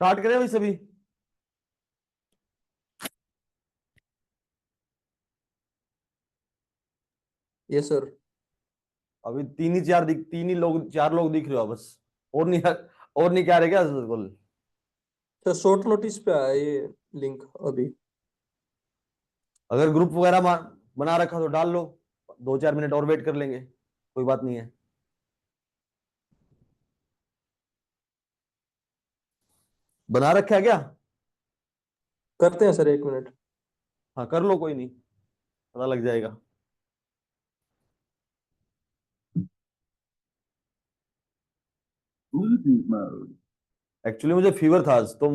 Start करें अभी सभी। Yes sir. अभी तीन ही लोग, चार लोग दिख रहे हो बस। और नहीं, और नहीं क्या रहे क्या बिल्कुल। सर शॉर्ट नोटिस पे आया ये लिंक अभी। अगर ग्रुप वगैरह बना रखा तो डाल लो। 2-4 मिनट और वेट कर लेंगे, कोई बात नहीं है। बना रखा है क्या? करते हैं सर, 1 मिनट। हाँ कर लो, कोई नहीं, पता लग जाएगा। एक्चुअली मुझे फीवर था आज, तो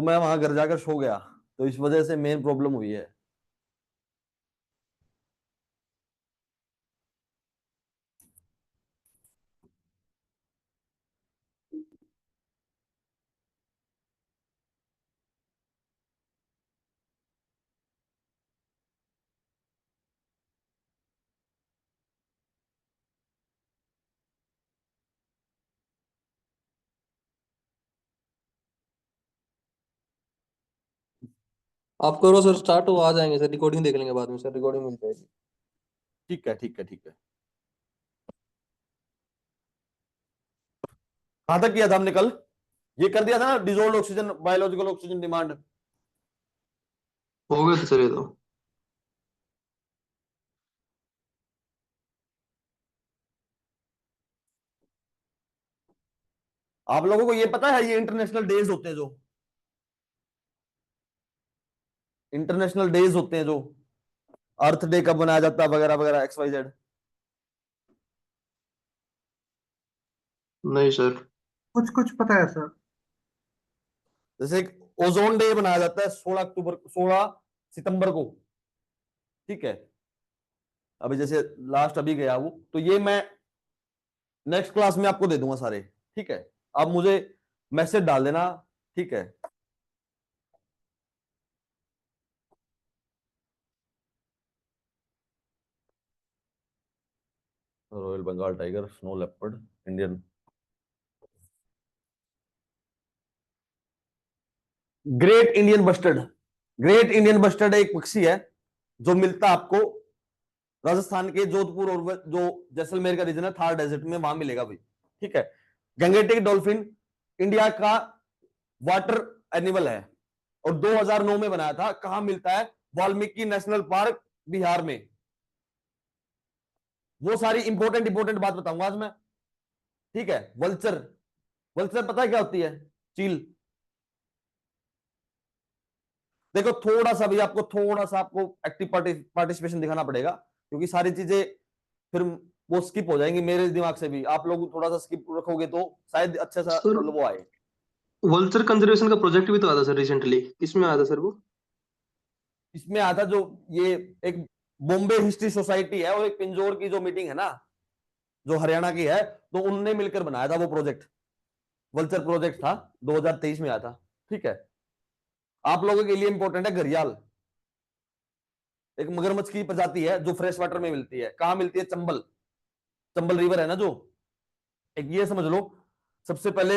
मैं वहां घर जाकर सो गया। तो इस वजह से मेन प्रॉब्लम हुई है। आप करो सर स्टार्ट, वो आ जाएंगे सर। रिकॉर्डिंग देख लेंगे बाद में सर, रिकॉर्डिंग मिल जाएगी। ठीक है, ठीक है, ठीक है। कहां तक किया था हमने कल? ये कर दिया था ना, dissolve oxygen, biological oxygen demand. हो गए थे सर ये तो। आप लोगों को ये पता है, ये इंटरनेशनल डेज होते हैं जो, इंटरनेशनल डेज होते हैं जो, अर्थ डे कब मनाया जाता है वगैरह वगैरह, XYZ। नहीं सर। कुछ कुछ पता है सर। जैसे एक ओजोन डे मनाया जाता है 16 सितंबर को। ठीक है, अभी जैसे लास्ट अभी गया वो, तो ये मैं नेक्स्ट क्लास में आपको दे दूंगा सारे। ठीक है, आप मुझे मैसेज डाल देना। ठीक है। Royal Bengal tiger, snow leopard, Indian great Indian bustard. Great Indian bustard एक पक्षी है जो मिलता है आपको राजस्थान के जोधपुर और जो जैसलमेर का रीजन है, थार डेजर्ट में, वहां मिलेगा भाई। ठीक है। गंगेटिक डॉल्फिन इंडिया का वाटर एनिमल है, और 2009 में बनाया था। कहां मिलता है? वाल्मीकि नेशनल पार्क, बिहार में। वो सारी इंपॉर्टेंट इंपॉर्टेंट बात बताऊंगा आज मैं। ठीक है। वल्चर, वल्चर पता है क्या होती है? चील। देखो थोड़ा सा भी आपको, थोड़ा सा आपको एक्टिव पार्टिसिपेशन दिखाना पड़ेगा, क्योंकि सारी चीजें फिर वो स्किप हो जाएंगी मेरे दिमाग से भी। आप लोग थोड़ा सा स्किप रखोगे तो शायद अच्छा सा सर वो आए। वल्चर कंजर्वेशन का प्रोजेक्ट भी तो आया था सर रिसेंटली, किसमें आया था सर वो? इसमें आया था जो, ये एक बॉम्बे हिस्ट्री सोसाइटी है और एक पिंजौर की जो मीटिंग है ना, जो हरियाणा की है, तो उनने मिलकर बनाया था वो प्रोजेक्ट। वल्चर प्रोजेक्ट था, 2023 में आया था। ठीक है। आप लोगों के लिए इंपॉर्टेंट है घड़ियाल। एक मगरमच्छ की प्रजाति है जो फ्रेश वाटर में मिलती है। कहां मिलती है? चंबल, चंबल रिवर है ना जो। एक ये समझ लो। सबसे पहले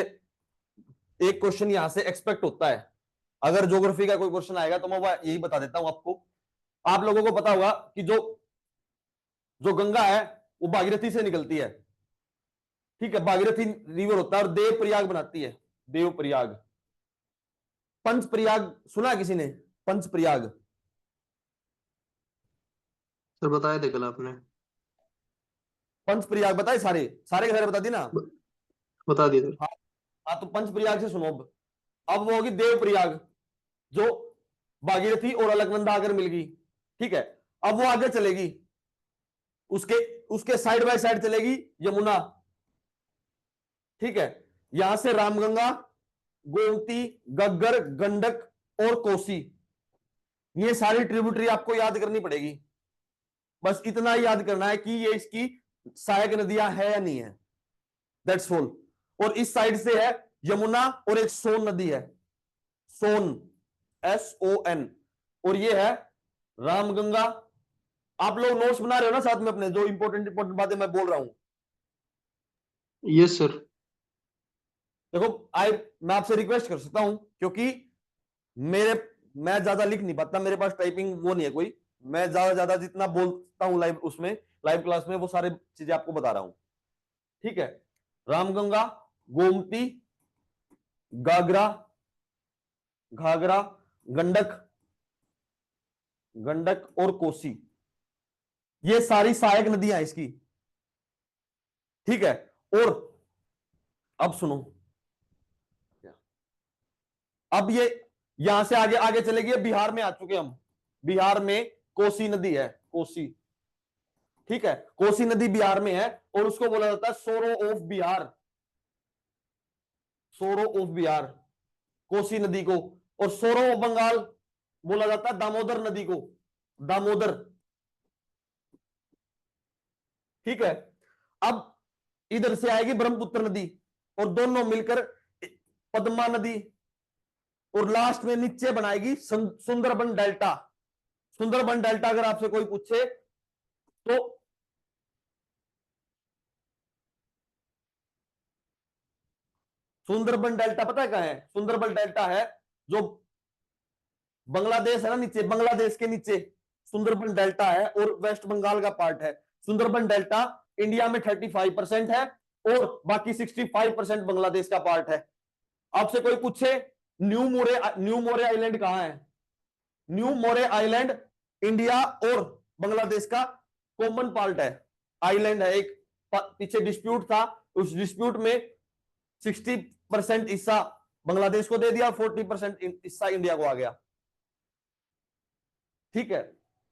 एक क्वेश्चन यहां से एक्सपेक्ट होता है, अगर ज्योग्राफी का कोई क्वेश्चन आएगा तो मैं यही बता देता हूं आपको। आप लोगों को पता होगा कि जो जो गंगा है वो भागीरथी से निकलती है। ठीक है, भागीरथी रिवर होता है और देव प्रयाग बनाती है। देव प्रयाग, पंच प्रयाग सुना है किसी ने? पंच प्रयाग। सर बताया थे कल आपने। पंच प्रयाग बताए, सारे सारे के सारे बता दी ना। ब- बता दिए सर। हाँ। हाँ, तो पंच प्रयाग से सुनो। अब वो होगी देव प्रयाग, जो भागीरथी और अलकनंदा आकर मिल गई। ठीक है। अब वो आगे चलेगी, उसके उसके साइड बाय साइड चलेगी यमुना। ठीक है। यहां से रामगंगा, गोमती, गग्गर, गंडक और कोसी, ये सारी ट्रिब्यूटरी आपको याद करनी पड़ेगी। बस इतना ही याद करना है कि ये इसकी सहायक नदियां है या नहीं है, दैट्स ऑल। और इस साइड से है यमुना, और एक सोन नदी है, सोन, SON। और ये है रामगंगा। आप लोग नोट्स बना रहे हो ना साथ में अपने, जो इंपॉर्टेंट इंपॉर्टेंट बातें मैं बोल रहा हूं? Yes sir. देखो मैं आपसे रिक्वेस्ट कर सकता हूं, क्योंकि मैं ज्यादा लिख नहीं पाता, मेरे पास टाइपिंग वो नहीं है कोई। मैं ज्यादा जितना बोलता हूं लाइव उसमें, लाइव क्लास में, वो सारे चीजें आपको बता रहा हूं। ठीक है। रामगंगा, गोमती, गागरा, घाघरा, गंडक, गंडक और कोसी, ये सारी सहायक नदियां हैं इसकी। ठीक है। और अब सुनो, अब ये यहां से आगे आगे चलेगी, बिहार में आ चुके हम। बिहार में कोसी नदी है, कोसी। ठीक है। कोसी नदी बिहार में है और उसको बोला जाता है सोरो ऑफ बिहार, सोरो ऑफ बिहार, कोसी नदी को। और सोरो ऑफ बंगाल बोला जाता है दामोदर नदी को, दामोदर। ठीक है। अब इधर से आएगी ब्रह्मपुत्र नदी और दोनों मिलकर पद्मा नदी, और लास्ट में नीचे बनाएगी सुंदरबन डेल्टा। सुंदरबन डेल्टा अगर आपसे कोई पूछे तो सुंदरबन डेल्टा पता है कहां है? सुंदरबन डेल्टा है जो बांग्लादेश है ना, नीचे बांग्लादेश के नीचे सुंदरबन डेल्टा है और वेस्ट बंगाल का पार्ट है। सुंदरबन डेल्टा इंडिया में 35% है और बाकी 65% बांग्लादेश का पार्ट है। आपसे कोई पूछे न्यू मोरे आइलैंड कहां है? न्यू मोरे आइलैंड इंडिया और बांग्लादेश का कॉमन पार्ट है, आइलैंड है एक। पीछे डिस्प्यूट था, उस डिस्प्यूट में 60% हिस्सा बांग्लादेश को दे दिया, 40% हिस्सा इंडिया को आ गया। ठीक है।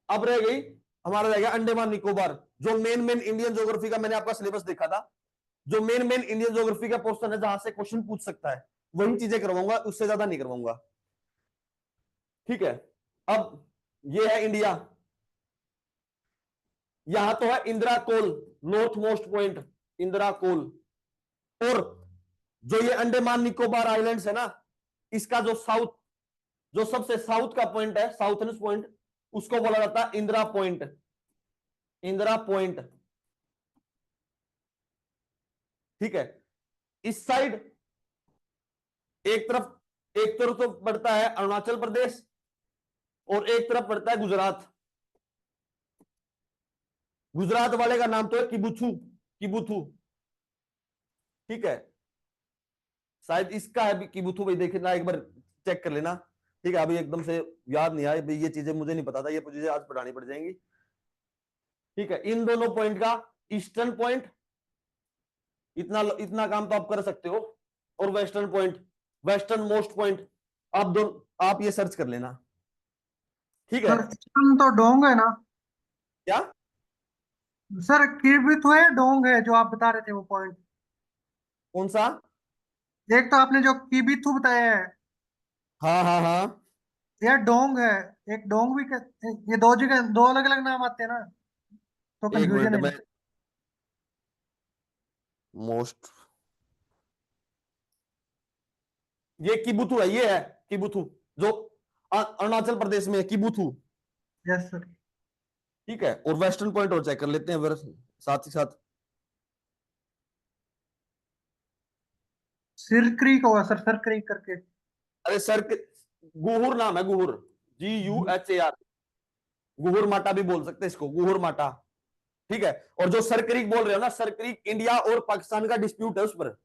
अब रह गई, हमारा रह गया अंडमान निकोबार, जो मेन इंडियन ज्योग्राफी का मैंने आपका सिलेबस देखा था, जो मेन इंडियन ज्योग्राफी का पोर्शन है जहां से क्वेश्चन पूछ सकता है, वही चीजें करवाऊंगा, उससे ज्यादा नहीं करवाऊंगा। ठीक है। अब ये है इंडिया, यहां तो है इंदिरा कोल, नॉर्थ मोस्ट पॉइंट इंदिरा कोल। और जो ये अंडमान निकोबार आइलैंड्स है ना, इसका जो साउथ, जो सबसे साउथ का पॉइंट है, साउथर्न पॉइंट, उसको बोला जाता है इंदिरा पॉइंट, इंदिरा पॉइंट। ठीक है। इस साइड एक तरफ तो पड़ता है अरुणाचल प्रदेश और एक तरफ पड़ता है गुजरात। गुजरात वाले का नाम तो है किबुथु, किबुथु। ठीक है। शायद इसका है भी किबुथु, भाई देखना एक बार, चेक कर लेना। ठीक है। अभी एकदम से याद नहीं आया भाई, ये चीजें मुझे नहीं पता था, ये चीजें आज पढ़ानी पड़ जाएंगी। ठीक है। इन दोनों पॉइंट का ईस्टर्न पॉइंट, इतना इतना काम तो आप कर सकते हो, और western point, western most point, आप ये सर्च कर लेना। ठीक है। सर ईस्टर्न तो डोंग है ना? क्या? सर किरबिथु है, डोंग है जो आप बता रहे थे वो पॉइंट? कौन सा? एक तो आपने जो किबिथु बताया है, हाँ हाँ हाँ, ये डोंग है। एक डोंग भी ये दो जगह, दो अलग अलग नाम आते हैं ना, तो एक कंफ्यूजन मिनट है। में, मोस्ट, ये किबुथु है, ये है किबुथु, जो अरुणाचल प्रदेश में है, किबुथु। Yes sir. ठीक है। और वेस्टर्न पॉइंट और चेक कर लेते हैं फिर साथ ही साथ। सिर क्रीक होगा सर, सर क्रीक करके। अरे सर, गुहुर नाम है, गुहुर, GUHAR, गुहुर माटा भी बोल सकते हैं इसको, गुहुर माटा। ठीक है। और जो सर क्रीक बोल रहे हो ना, सर क्रीक इंडिया और पाकिस्तान का डिस्प्यूट है उस पर।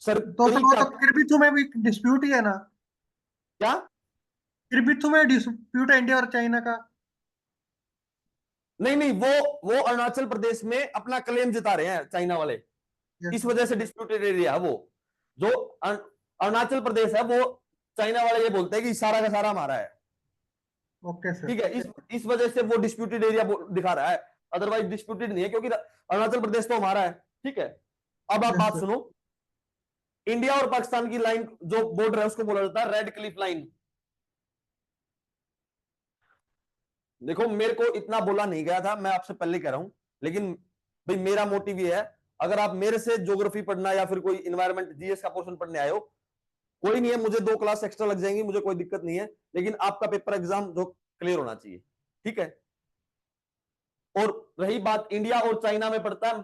सर तो सर क्रीक वो का तो किरबिथु में भी डिस्प्यूट ही है ना? क्या? किरबिथु में डिस्प्यूट है इंडिया और चाइना का। नहीं नहीं, वो अरुणाचल प्रदेश में अपना क्लेम जता रहे हैं चाइना वाले, यस इस सर। वजह से डिस्प्यूटेड एरिया है वो। जो अरुणाचल प्रदेश है, वो चाइना वाले ये बोलते हैं कि सारा का सारा हमारा है। Okay sir. ठीक है। इस वजह से वो डिस्प्यूटेड एरिया दिखा रहा है, अदरवाइज डिस्प्यूटेड नहीं है, क्योंकि अरुणाचल प्रदेश तो हमारा है। ठीक है। अब आप यस बात सर। सुनो, इंडिया और पाकिस्तान की लाइन जो बॉर्डर है उसको बोला जाता है रेड क्लिफ लाइन। देखो, मेरे को इतना बोला नहीं गया था, मैं आपसे पहले कह रहा हूं, लेकिन भाई मेरा मोटिव ये है, अगर आप मेरे से ज्योग्राफी पढ़ना या फिर कोई इन्वायरमेंट जीएस का पोर्शन पढ़ने आए हो, कोई नहीं है, मुझे 2 क्लास एक्स्ट्रा लग जाएंगी, मुझे कोई दिक्कत नहीं है, लेकिन आपका पेपर एग्जाम जो क्लियर होना चाहिए। ठीक है। और रही बात इंडिया और चाइना में पड़ता है,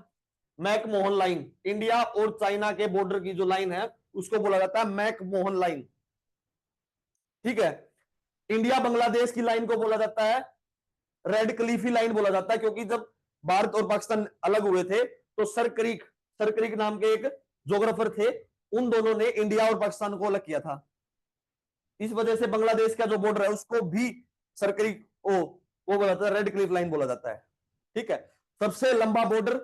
मैकमोहन लाइन, इंडिया और चाइना के बॉर्डर की जो लाइन है उसको बोला जाता है मैकमोहन लाइन। ठीक है, इंडिया बांग्लादेश की लाइन को बोला जाता है रेड क्लिफी लाइन बोला जाता है, क्योंकि जब भारत और पाकिस्तान अलग हुए थे तो सर क्रिक नाम के एक ज्योग्राफर थे, उन दोनों ने इंडिया और पाकिस्तान को अलग किया था। इस वजह से बांग्लादेश का जो बॉर्डर है उसको भी सर क्रिक वो बोला जाता है, रेड क्लिफ लाइन बोला जाता है। ठीक है, सबसे लंबा बॉर्डर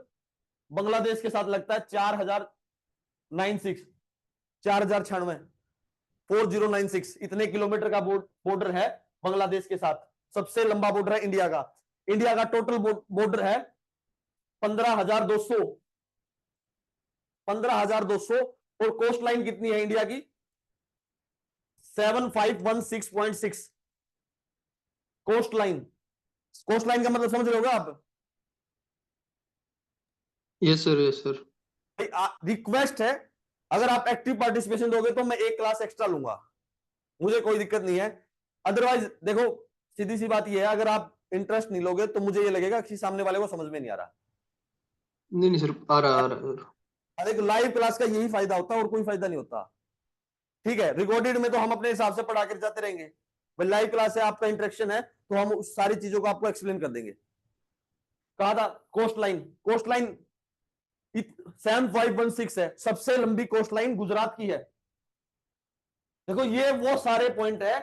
बांग्लादेश के साथ लगता है 4096 इतने किलोमीटर का बॉर्डर है बांग्लादेश के साथ। सबसे लंबा बॉर्डर है इंडिया का। इंडिया का टोटल बॉर्डर है 15,200 और कोस्ट लाइन कितनी है इंडिया की? 7516.6 कोस्ट लाइन। कोस्ट लाइन का मतलब समझ रहे होगा आप? Yes sir, yes sir. Request है, अगर आप एक्टिव पार्टिसिपेशन दोगे तो मैं एक क्लास एक्स्ट्रा लूंगा, मुझे कोई दिक्कत नहीं है। अदरवाइज देखो, सीधी सी बात यह है, अगर आप इंटरेस्ट नहीं लोगे तो मुझे ये लगेगा कि सामने वाले को समझ में नहीं आ रहा। नहीं नहीं सर, आ रहा सर। एक लाइव क्लास का यही फायदा होता है और कोई फायदा नहीं होता। ठीक है, रिकॉर्डेड में तो हम अपने हिसाब से पढ़ा कर जाते रहेंगे, भाई लाइव क्लास है, आपका इंटरेक्शन है, तो हम उस सारी चीजों को आपको एक्सप्लेन कर देंगे। कहा था कोस्ट लाइन, 7516 है, सबसे लंबी कोस्ट लाइन गुजरात की है। देखो ये वो सारे पॉइंट है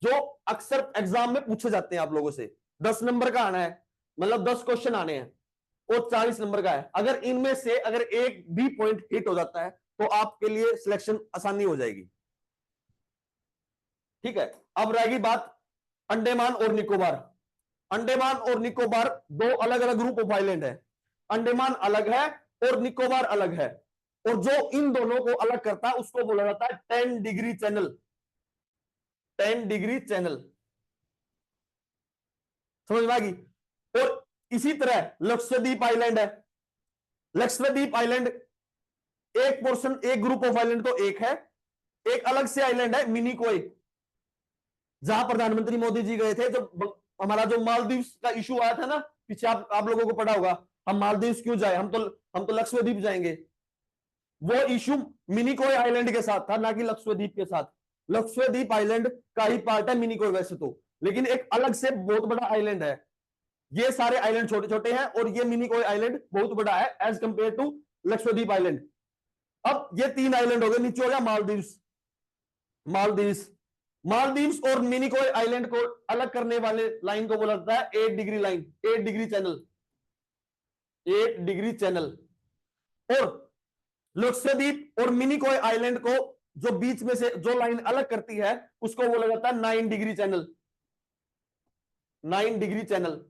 जो अक्सर एग्जाम में पूछे जाते हैं आप लोगों से। 10 नंबर का आना है, मतलब 10 क्वेश्चन आने हैं और 40 नंबर का है। अगर इनमें से अगर एक भी पॉइंट हिट हो जाता है तो आपके लिए सिलेक्शन आसानी हो जाएगी। ठीक है, अब रहेगी बात अंडमान और निकोबार। अंडमान और निकोबार दो अलग अलग ग्रुप ऑफ आइलैंड है। अंडमान अलग है और निकोबार अलग है, और जो इन दोनों को अलग करता है उसको बोला जाता है 10 डिग्री चैनल। 10 डिग्री चैनल, समझ में आ गई? और इसी तरह लक्षद्वीप आइलैंड है। लक्षद्वीप आइलैंड एक पोर्शन, एक ग्रुप ऑफ आइलैंड तो एक है, एक अलग से आइलैंड है मिनिकोय, जहां प्रधानमंत्री मोदी जी गए थे। जब हमारा जो मालदीव का इशू आया था ना पीछे, आप लोगों को पता होगा, हम मालदीव क्यों जाए, हम तो लक्षद्वीप जाएंगे। वो इशू मिनिकोय आइलैंड के साथ था, ना कि लक्षद्वीप के साथ। लक्षद्वीप आइलैंड का ही पार्ट है मिनिकोय वैसे तो, लेकिन एक अलग से बहुत बड़ा आइलैंड है। ये सारे आइलैंड छोटे छोटे हैं और ये मिनिकोय आइलैंड बहुत बड़ा है as compare to Lakshadweep island. अब ये 3 आइलैंड हो गए, नीचे हो गया मालदीव्स। मालदीव्स मालदीव्स और मिनिकोय आइलैंड को अलग करने वाले लाइन को बोला जाता है 8 degree line, 8 degree channel, 8 degree channel. और लक्षद्वीप और मिनिकोय आइलैंड को जो बीच में से जो लाइन अलग करती है उसको बोला जाता है 9 डिग्री चैनल, 9 डिग्री चैनल।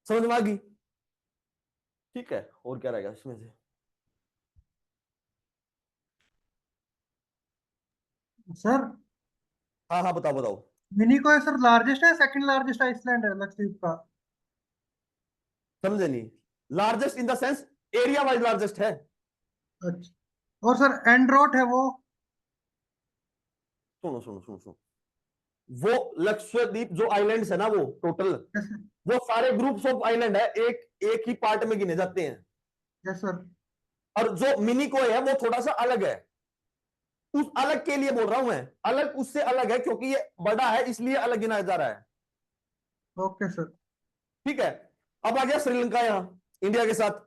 समझ में आ गई? ठीक है, और क्या रहेगा इसमें से? सर हाँ हाँ, बताओ बताओ। मिनिकोय सर लार्जेस्ट है, सेकंड लार्जेस्ट आइसलैंड है लक्षद्वीप का? समझे नहीं? Largest in the sense area wise largest है। अच्छा, और सर एंड्रोट है वो? सुनो सुनो सुनो सुनो, वो लक्षद्वीप जो आइलैंड्स है ना, वो टोटल वो सारे ग्रुप्स ऑफ आइलैंड है, एक ही पार्ट में गिने जाते हैं। Yes sir. और जो मिनिकोय है वो थोड़ा सा अलग है, उस अलग के लिए बोल रहा हूं मैं, अलग उससे अलग है क्योंकि ये बड़ा है इसलिए अलग गिनाया जा रहा है। Okay sir. ठीक है, अब आ गया श्रीलंका यहां इंडिया के साथ।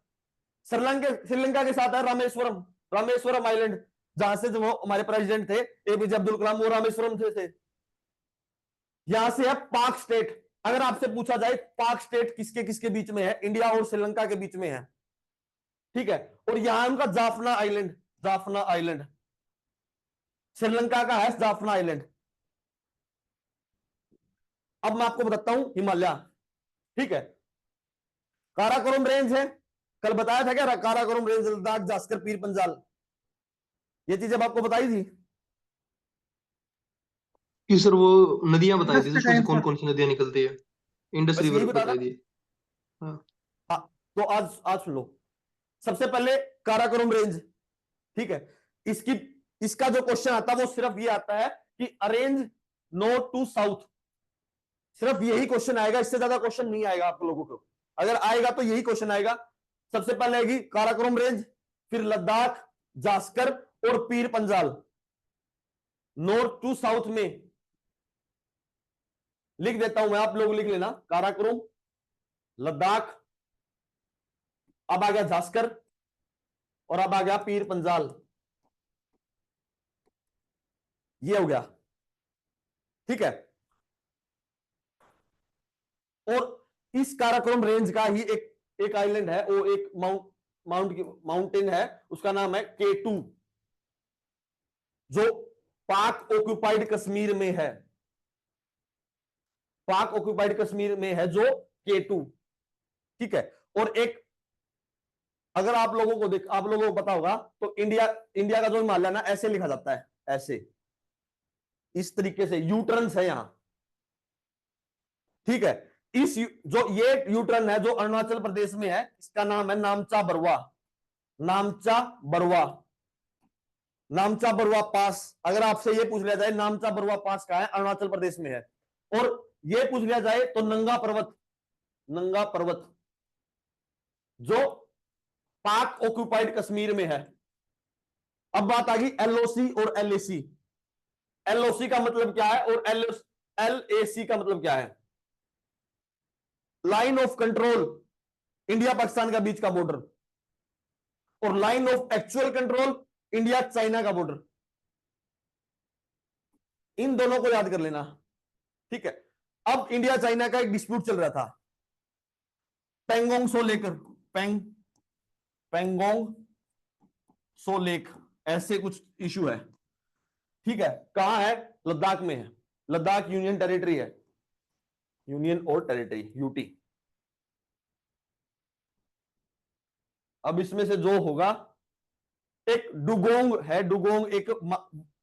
श्रीलंका के साथ है रामेश्वरम, रामेश्वरम आइलैंड, जहां से जो हमारे प्रेसिडेंट थे एपीजे अब्दुल कलाम, वो रामेश्वरम थे। यहां से है पाक स्टेट। अगर आपसे पूछा जाए पाक स्टेट किसके किसके बीच में है, इंडिया और श्रीलंका के बीच में है। ठीक है, और यहां उनका जाफना आइलैंड, जाफना आइलैंड श्रीलंका का है, जाफना आइलैंड। अब मैं आपको बताता हूं हिमालय। ठीक है, काराकोरम रेंज है, कल बताया था क्या? काराकोरम रेंज, लद्दाख, जास्कर, पीर पंजाल, ये चीजें आपको बताई थी कि सर वो नदियां बताई थी, के उसमें से टाइम कौन सर। कौन सी नदियां निकलती है। इंडस बस यही रिवर बता था। बताई थी। हाँ। हाँ, तो आज आज सुन लो। सबसे पहले काराकोरम रेंज। ठीक है, इसकी इसका जो क्वेश्चन आता है वो सिर्फ ये आता है कि अरेंज नॉर्थ टू साउथ, सिर्फ यही क्वेश्चन आएगा, इससे ज्यादा क्वेश्चन नहीं आएगा आप लोगों को। अगर आएगा तो यही क्वेश्चन आएगा। सबसे पहले आएगी काराकोरम रेंज, फिर लद्दाख, जास्कर और Pir Panjal. North to south में लिख देता हूं मैं, आप लोग लिख लेना। काराकोरम, लद्दाख, अब आ गया जास्कर, और अब आ गया पीर पंजाल। ये हो गया, ठीक है। और इस काराकोरम रेंज का ही एक आइलैंड है, वो एक माउंटेन है, उसका नाम है K2, जो पाक ऑक्युपाइड कश्मीर में है। पाक ऑक्युपाइड कश्मीर में है जो K2, ठीक है। और एक, अगर आप लोगों को पता होगा तो इंडिया का जो हिमालय ना ऐसे लिखा जाता है, ऐसे, इस तरीके से यूटर्न्स है यहां, ठीक है। ये यूटर्न है जो अरुणाचल प्रदेश में है, इसका नाम है नामचा बरवा। नामचा बरवा, नामचा बरवा पास। अगर आपसे ये पूछ लिया जाए नामचा बरवा पास कहां है, अरुणाचल प्रदेश में है। और ये पूछ लिया जाए तो नंगा पर्वत, नंगा पर्वत जो पाक ऑक्युपाइड कश्मीर में है। अब बात आ गई LOC और LAC। LOC का मतलब क्या है और LAC का मतलब क्या है? Line of control, India Pakistan का बीच का बॉर्डर, और line of actual control, India China का बॉर्डर। इन दोनों को याद कर लेना, ठीक है। अब इंडिया चाइना का एक डिस्प्यूट चल रहा था पेंगोंग सो लेकर, पेंगोंग सो लेक, ऐसे कुछ इशू है, ठीक है। कहां है? लद्दाख में है। लद्दाख यूनियन टेरिटरी है, यूनियन और टेरिटरी, यूटी। अब इसमें से जो होगा, एक डुगोंग है, डुगोंग एक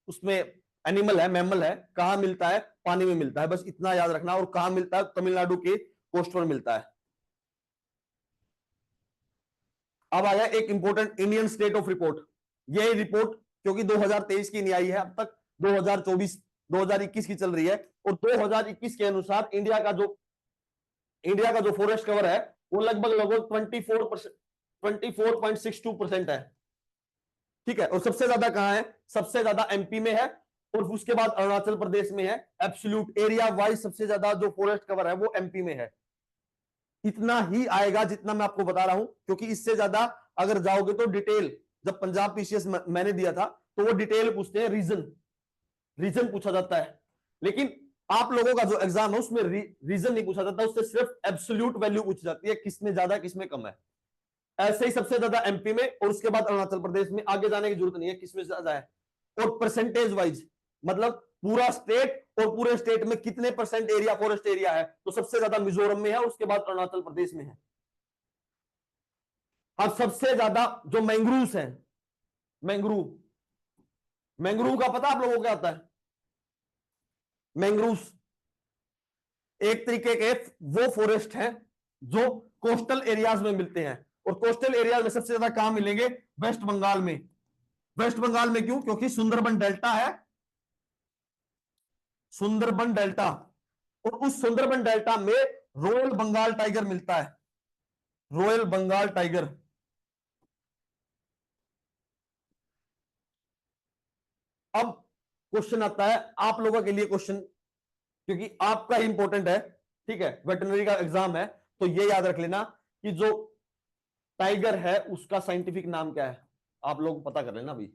उसमें एनिमल है, मैमल है। कहां मिलता है? पानी में मिलता है, बस इतना याद रखना। और कहां मिलता है? तमिलनाडु के कोस्ट पर मिलता है। अब आया एक important Indian state of report. ये रिपोर्ट क्योंकि 2023 की नहीं आई है अब तक, 2024 2021 की चल रही है। और 2021 के अनुसार इंडिया का जो फॉरेस्ट कवर है वो लगभग 24.62% है, ठीक है। और सबसे ज्यादा कहां है? सबसे ज्यादा MP में है, और उसके बाद अरुणाचल प्रदेश में है। एब्सोल्यूट एरिया वाइज सबसे ज्यादा जो फॉरेस्ट कवर है वो MP में है। इतना ही आएगा जितना मैं आपको बता रहा हूं, क्योंकि इससे ज्यादा अगर जाओगे तो डिटेल, जब पंजाब PCS मैंने दिया था तो वो डिटेल पूछते हैं, रीजन पूछा जाता है। लेकिन आप लोगों का जो एग्जाम है उसमें रीजन नहीं पूछा जाता, उससे सिर्फ एब्सोल्यूट वैल्यू पूछी जाती है, किसमें ज्यादा किसमें कम है। ऐसे ही सबसे ज्यादा MP में, और उसके बाद अरुणाचल प्रदेश में। आगे जाने की जरूरत नहीं है किसमें ज्यादा है। और परसेंटेज वाइज, मतलब पूरा स्टेट, और पूरे स्टेट में कितने परसेंट एरिया फॉरेस्ट एरिया है, तो सबसे ज्यादा मिजोरम में है, उसके बाद अरुणाचल प्रदेश में है। अब सबसे ज्यादा जो मैंग्रूव्स हैं, मैंग्रूव का पता आप लोगों को क्या होता है? मैंग्रूव्स एक तरीके के वो फॉरेस्ट हैं जो कोस्टल एरियाज में मिलते हैं। और कोस्टल एरियाज में सबसे ज्यादा कहां मिलेंगे? वेस्ट बंगाल में। वेस्ट बंगाल में क्यों? क्योंकि सुंदरबन डेल्टा है, सुंदरबन डेल्टा, और उस सुंदरबन डेल्टा में रॉयल बंगाल टाइगर मिलता है, रॉयल बंगाल टाइगर। अब क्वेश्चन आता है आप लोगों के लिए, क्वेश्चन क्योंकि आपका इंपॉर्टेंट है, ठीक है, वेटरनरी का एग्जाम है, तो ये याद रख लेना कि जो टाइगर है उसका साइंटिफिक नाम क्या है। आप लोग पता कर लेना अभी,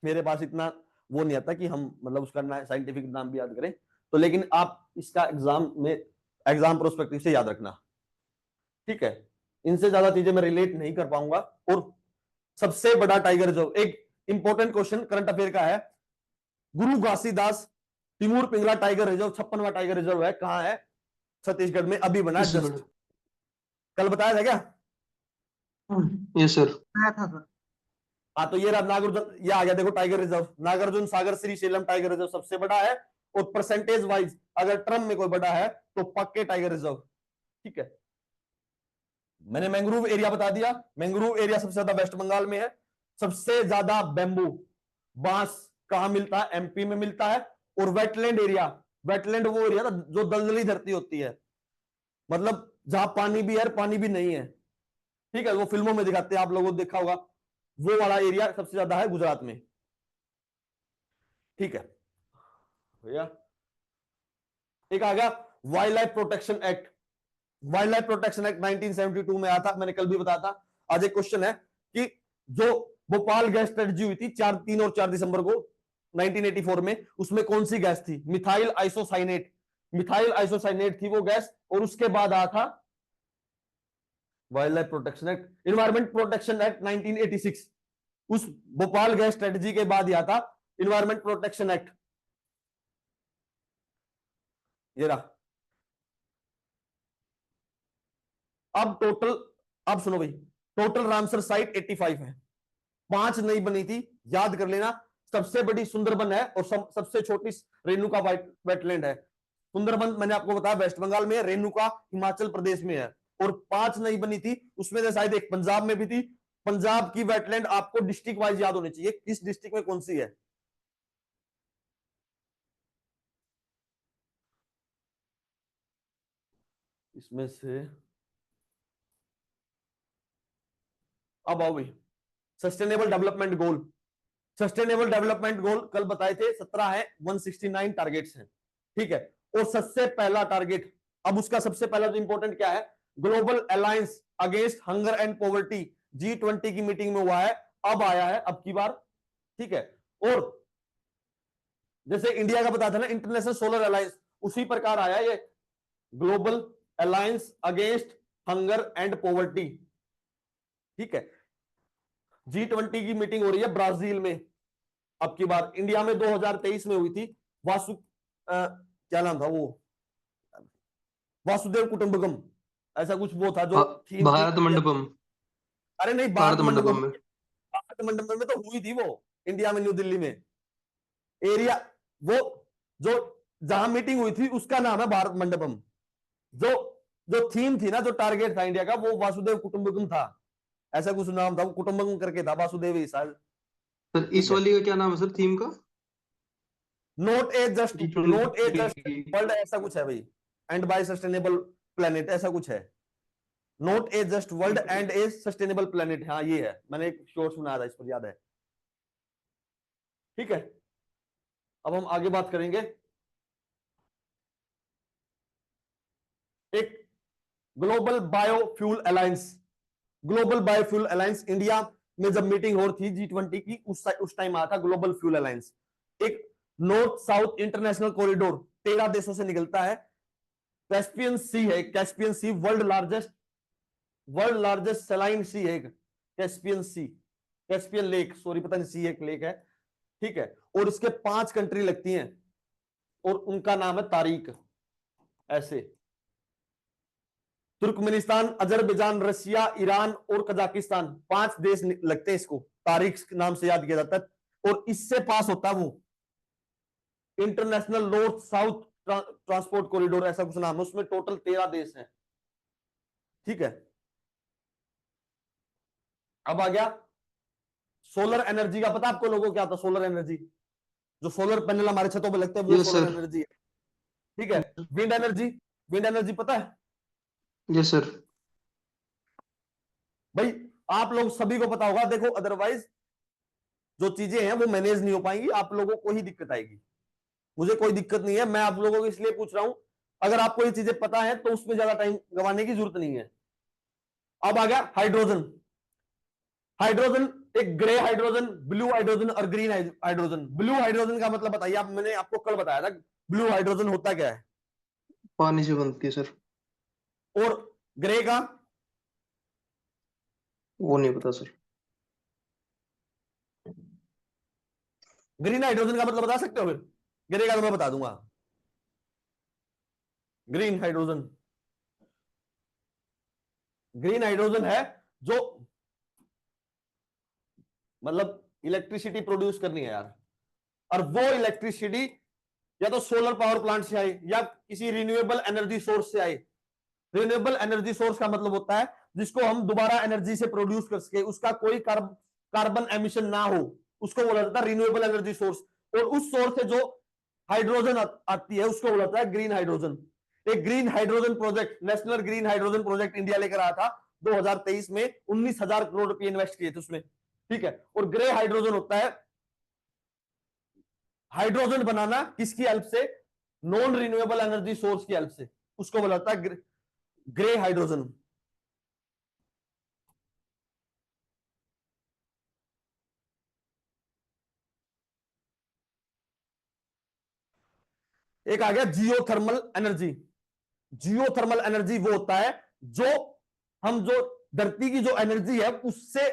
मेरे पास इतना वो नहीं आता कि हम मतलब उसका साइंटिफिक नाम भी याद करें, तो लेकिन आप इसका एग्जाम प्रोस्पेक्टिव से याद रखना, ठीक है। इनसे ज्यादा चीजें मैं रिलेट नहीं कर पाऊंगा। और सबसे बड़ा टाइगर रिजर्व, एक इंपॉर्टेंट क्वेश्चन करंट अफेयर का है, गुरु घासीदास तिमूर पिंगला टाइगर रिजर्व 56वां टाइगर रिजर्व है, कहां है? छत्तीसगढ़ में, अभी बना जस्ट, कल बताया था क्या? Yes sir. आया था सर। हाँ, तो ये रहा नागार्जुन, ये आ गया देखो tiger reserve, Nagarjuna Sagar Shri Shailam tiger reserve सबसे बड़ा है। और परसेंटेज वाइज अगर टर्म में कोई बड़ा है तो पक्के टाइगर रिजर्व, ठीक है। मैंने मैंग्रोव एरिया बता दिया, मैंग्रोव एरिया सबसे ज्यादा वेस्ट बंगाल में है। सबसे ज्यादा बैम्बू, बांस कहां मिलता है? MP में मिलता है। और वेटलैंड एरिया, वेटलैंड वो एरिया जो दलदली धरती होती है, मतलब जहां पानी भी है पानी भी नहीं है, ठीक है, वो फिल्मों में दिखाते हैं, आप लोगों ने देखा होगा, वो वाला एरिया सबसे ज्यादा है गुजरात में, ठीक है भैया। एक आ गया wild life protection act. Wild life protection act 1972 में आया था, मैंने कल भी बताया था। आज एक क्वेश्चन है कि जो भोपाल गैस स्ट्रेटजी हुई थी 3 और 4 दिसंबर को 1984 में, उसमें कौन सी गैस थी? Methyl isocyanate. मिथाइल आइसोसाइनेट थी वो गैस, और उसके बाद आया था wild life protection act. Environment protection act 1986, उस भोपाल गैस स्ट्रेटजी के बाद आया था इन्वायरमेंट प्रोटेक्शन एक्ट। ये रहा। अब टोटल, अब सुनो भाई, टोटल रामसर साइट 85 है, 5 नई बनी थी, याद कर लेना। सबसे बड़ी सुंदरबन है और सबसे छोटी रेणुका वेटलैंड है। सुंदरबन मैंने आपको बताया वेस्ट बंगाल में है, रेणुका हिमाचल प्रदेश में है, और 5 नई बनी थी, उसमें से शायद एक पंजाब में भी थी। पंजाब की वेटलैंड आपको डिस्ट्रिक्ट वाइज याद होनी चाहिए, किस डिस्ट्रिक्ट में कौन सी है। इसमें से अब आओ भाई, sustainable development goal. Sustainable development goal कल बताए थे 17 है, 169 टारगेट्स हैं, ठीक है। और सबसे पहला टारगेट, अब उसका सबसे पहला जो इंपॉर्टेंट क्या है, global alliance against hunger and poverty, G20 की मीटिंग में हुआ है, अब आया है अब की बार, ठीक है। और जैसे इंडिया का बताया था ना इंटरनेशनल सोलर अलायंस, उसी प्रकार आया ये global alliance against hunger and poverty, ठीक है। G20 की मीटिंग हो रही है ब्राजील में अब की बार। इंडिया में 2023 में हुई थी, क्या नाम था वो, वासुदेव कुटुंबकम, ऐसा कुछ वो था जो थीम थी। भारत मंडपम। अरे नहीं, भारत भारत मंडपम, मंडपम में। भारत मंडपम में तो हुई थी वो, इंडिया में न्यू दिल्ली में एरिया, वो जो जहां मीटिंग हुई थी उसका नाम है भारत मंडपम। जो जो थीम थी ना, जो टारगेट था इंडिया का, वो वासुदेव कुटुंबकम था, ऐसा कुछ नाम था, वो कुटुंबकम करके था, वासुदेव ही शायद, सर इस ठीक है। वाली का क्या नाम है सर, थीम का? Not a just, not a just G20। World, ऐसा कुछ है भाई, एंड बाय सस्टेनेबल प्लेनेट, ऐसा कुछ है। Not a just world and A sustainable planet, हाँ ये है, मैंने एक शोर सुनाया था इस पर, याद है, ठीक है। अब हम आगे बात करेंगे, एक global biofuel alliance. Global biofuel alliance, India में जब मीटिंग हो रही थी G20 की, उस टाइम आया था ग्लोबल फ्यूल अलायंस। एक नॉर्थ साउथ इंटरनेशनल कॉरिडोर 13 देशों से निकलता है। कैस्पियन सी है, कैस्पियन सी वर्ल्ड लार्जेस्ट सलाइन सी है, कैस्पियन सी, कैस्पियन लेक, सॉरी पता नहीं, सी एक लेक है, ठीक है। और इसके 5 कंट्री लगती हैं, और उनका नाम है तारीख, ऐसे तुर्कमेनिस्तान, अजरबैजान, रशिया, ईरान और कजाकिस्तान, 5 देश लगते हैं इसको, तारीख नाम से याद किया जाता है। और इससे पास होता है वो international north south transport corridor, ऐसा कुछ नाम है, उसमें टोटल 13 देश हैं, ठीक है। अब आ गया सोलर एनर्जी का, पता आपको लोगों को क्या होता है सोलर एनर्जी? जो सोलर पैनल हमारे छतों पे लगते हैं वो यस सोलर सर। एनर्जी है, ठीक है। विंड एनर्जी, विंड एनर्जी पता है यस सर। भाई, आप लोग सभी को पता होगा, देखो अदरवाइज जो चीजें हैं वो मैनेज नहीं हो पाएंगी, आप लोगों को ही दिक्कत आएगी। मुझे कोई दिक्कत नहीं है, मैं आप लोगों को इसलिए पूछ रहा हूं, अगर आपको ये चीजें पता है तो उसमें ज्यादा टाइम गंवाने की जरूरत नहीं है। अब आ गया हाइड्रोजन। हाइड्रोजन, एक ग्रे हाइड्रोजन, ब्लू हाइड्रोजन और ग्रीन हाइड्रोजन। ब्लू हाइड्रोजन का मतलब बताइए आप, मैंने आपको कल बताया था ब्लू हाइड्रोजन होता क्या है, पानी से बनती है सर। और ग्रे का? वो नहीं पता सर। ग्रीन हाइड्रोजन का मतलब बता सकते हो? फिर ग्रे का तो मैं बता दूंगा। ग्रीन हाइड्रोजन, ग्रीन हाइड्रोजन है जो मतलब इलेक्ट्रिसिटी प्रोड्यूस करनी है यार, और वो इलेक्ट्रिसिटी या तो सोलर पावर प्लांट से आई या किसी रिन्यूएबल एनर्जी सोर्स से आई। रिन्यूएबल एनर्जी सोर्स का मतलब होता है जिसको हम दोबारा एनर्जी से प्रोड्यूस कर सके, उसका कोई कार्बन एमिशन ना हो, उसको बोला जाता है रिन्यूएबल एनर्जी सोर्स। और उस सोर्स से जो हाइड्रोजन आती है उसको बोला जाता है ग्रीन हाइड्रोजन। एक green hydrogen project, national green hydrogen project India लेकर आया था 2023 में, 19,000 करोड़ रुपए इन्वेस्ट किए थे उसमें, ठीक है। और ग्रे हाइड्रोजन होता है हाइड्रोजन बनाना किसकी हेल्प से, नॉन रिन्यूएबल एनर्जी सोर्स की हेल्प से, उसको बोला जाता है ग्रे हाइड्रोजन। एक आ गया जियोथर्मल एनर्जी। जियोथर्मल एनर्जी वो होता है जो हम जो धरती की जो एनर्जी है उससे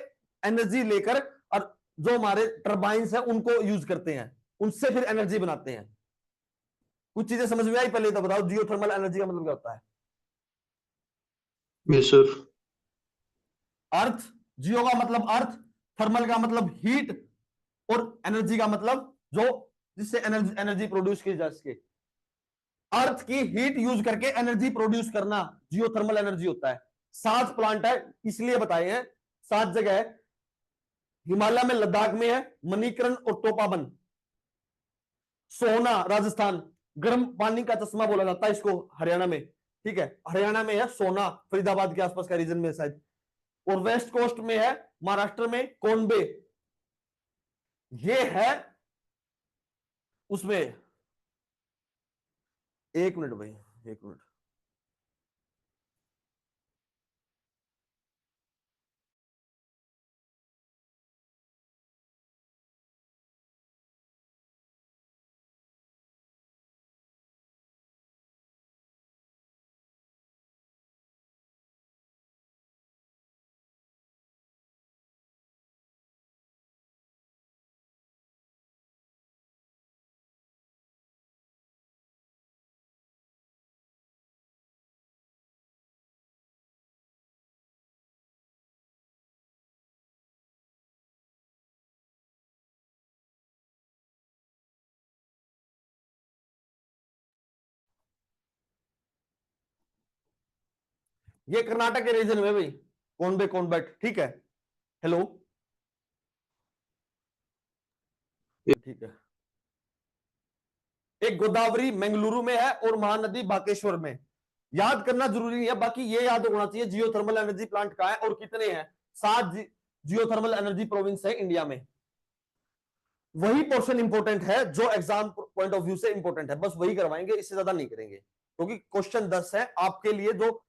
एनर्जी लेकर और जो हमारे टर्बाइंस है उनको यूज करते हैं, उनसे फिर एनर्जी बनाते हैं। कुछ चीजें समझ में आई, पहले तो बताओ जियोथर्मल एनर्जी का मतलब क्या होता है। Yes sir. अर्थ, जियो का मतलब अर्थ, थर्मल का मतलब हीट, और एनर्जी का मतलब जो जिससे एनर्जी एनर्जी प्रोड्यूस की जा सके। अर्थ की हीट यूज करके एनर्जी प्रोड्यूस करना जियोथर्मल एनर्जी होता है। 7 प्लांट है इसलिए बताए हैं, 7 जगह है। हिमालय में, लद्दाख में है मणिकरण और टोपाबन, सोना राजस्थान, गर्म पानी का चश्मा बोला जाता है इसको हरियाणा में, ठीक है, हरियाणा में है सोना, फरीदाबाद के आसपास का रीजन में शायद। और वेस्ट कोस्ट में है महाराष्ट्र में कोनबे, ये है उसमें। एक मिनट भाई, एक मिनट। ये कर्नाटक के रीजन में भाई, कोनबे कोनबेट, ठीक है। हेलो, ठीक है। एक गोदावरी मंगलुरु में है और महानदी बाकेश्वर में। याद करना जरूरी नहीं है, बाकी ये याद होना चाहिए जियोथर्मल एनर्जी प्लांट कहां है और कितने हैं। 7 जियोथर्मल एनर्जी प्रोविंस है इंडिया में। वही पोर्शन इंपॉर्टेंट है जो एग्जाम पॉइंट ऑफ व्यू से इंपॉर्टेंट है, बस वही करवाएंगे, इससे ज्यादा नहीं करेंगे, क्योंकि क्वेश्चन 10 है आपके लिए, जो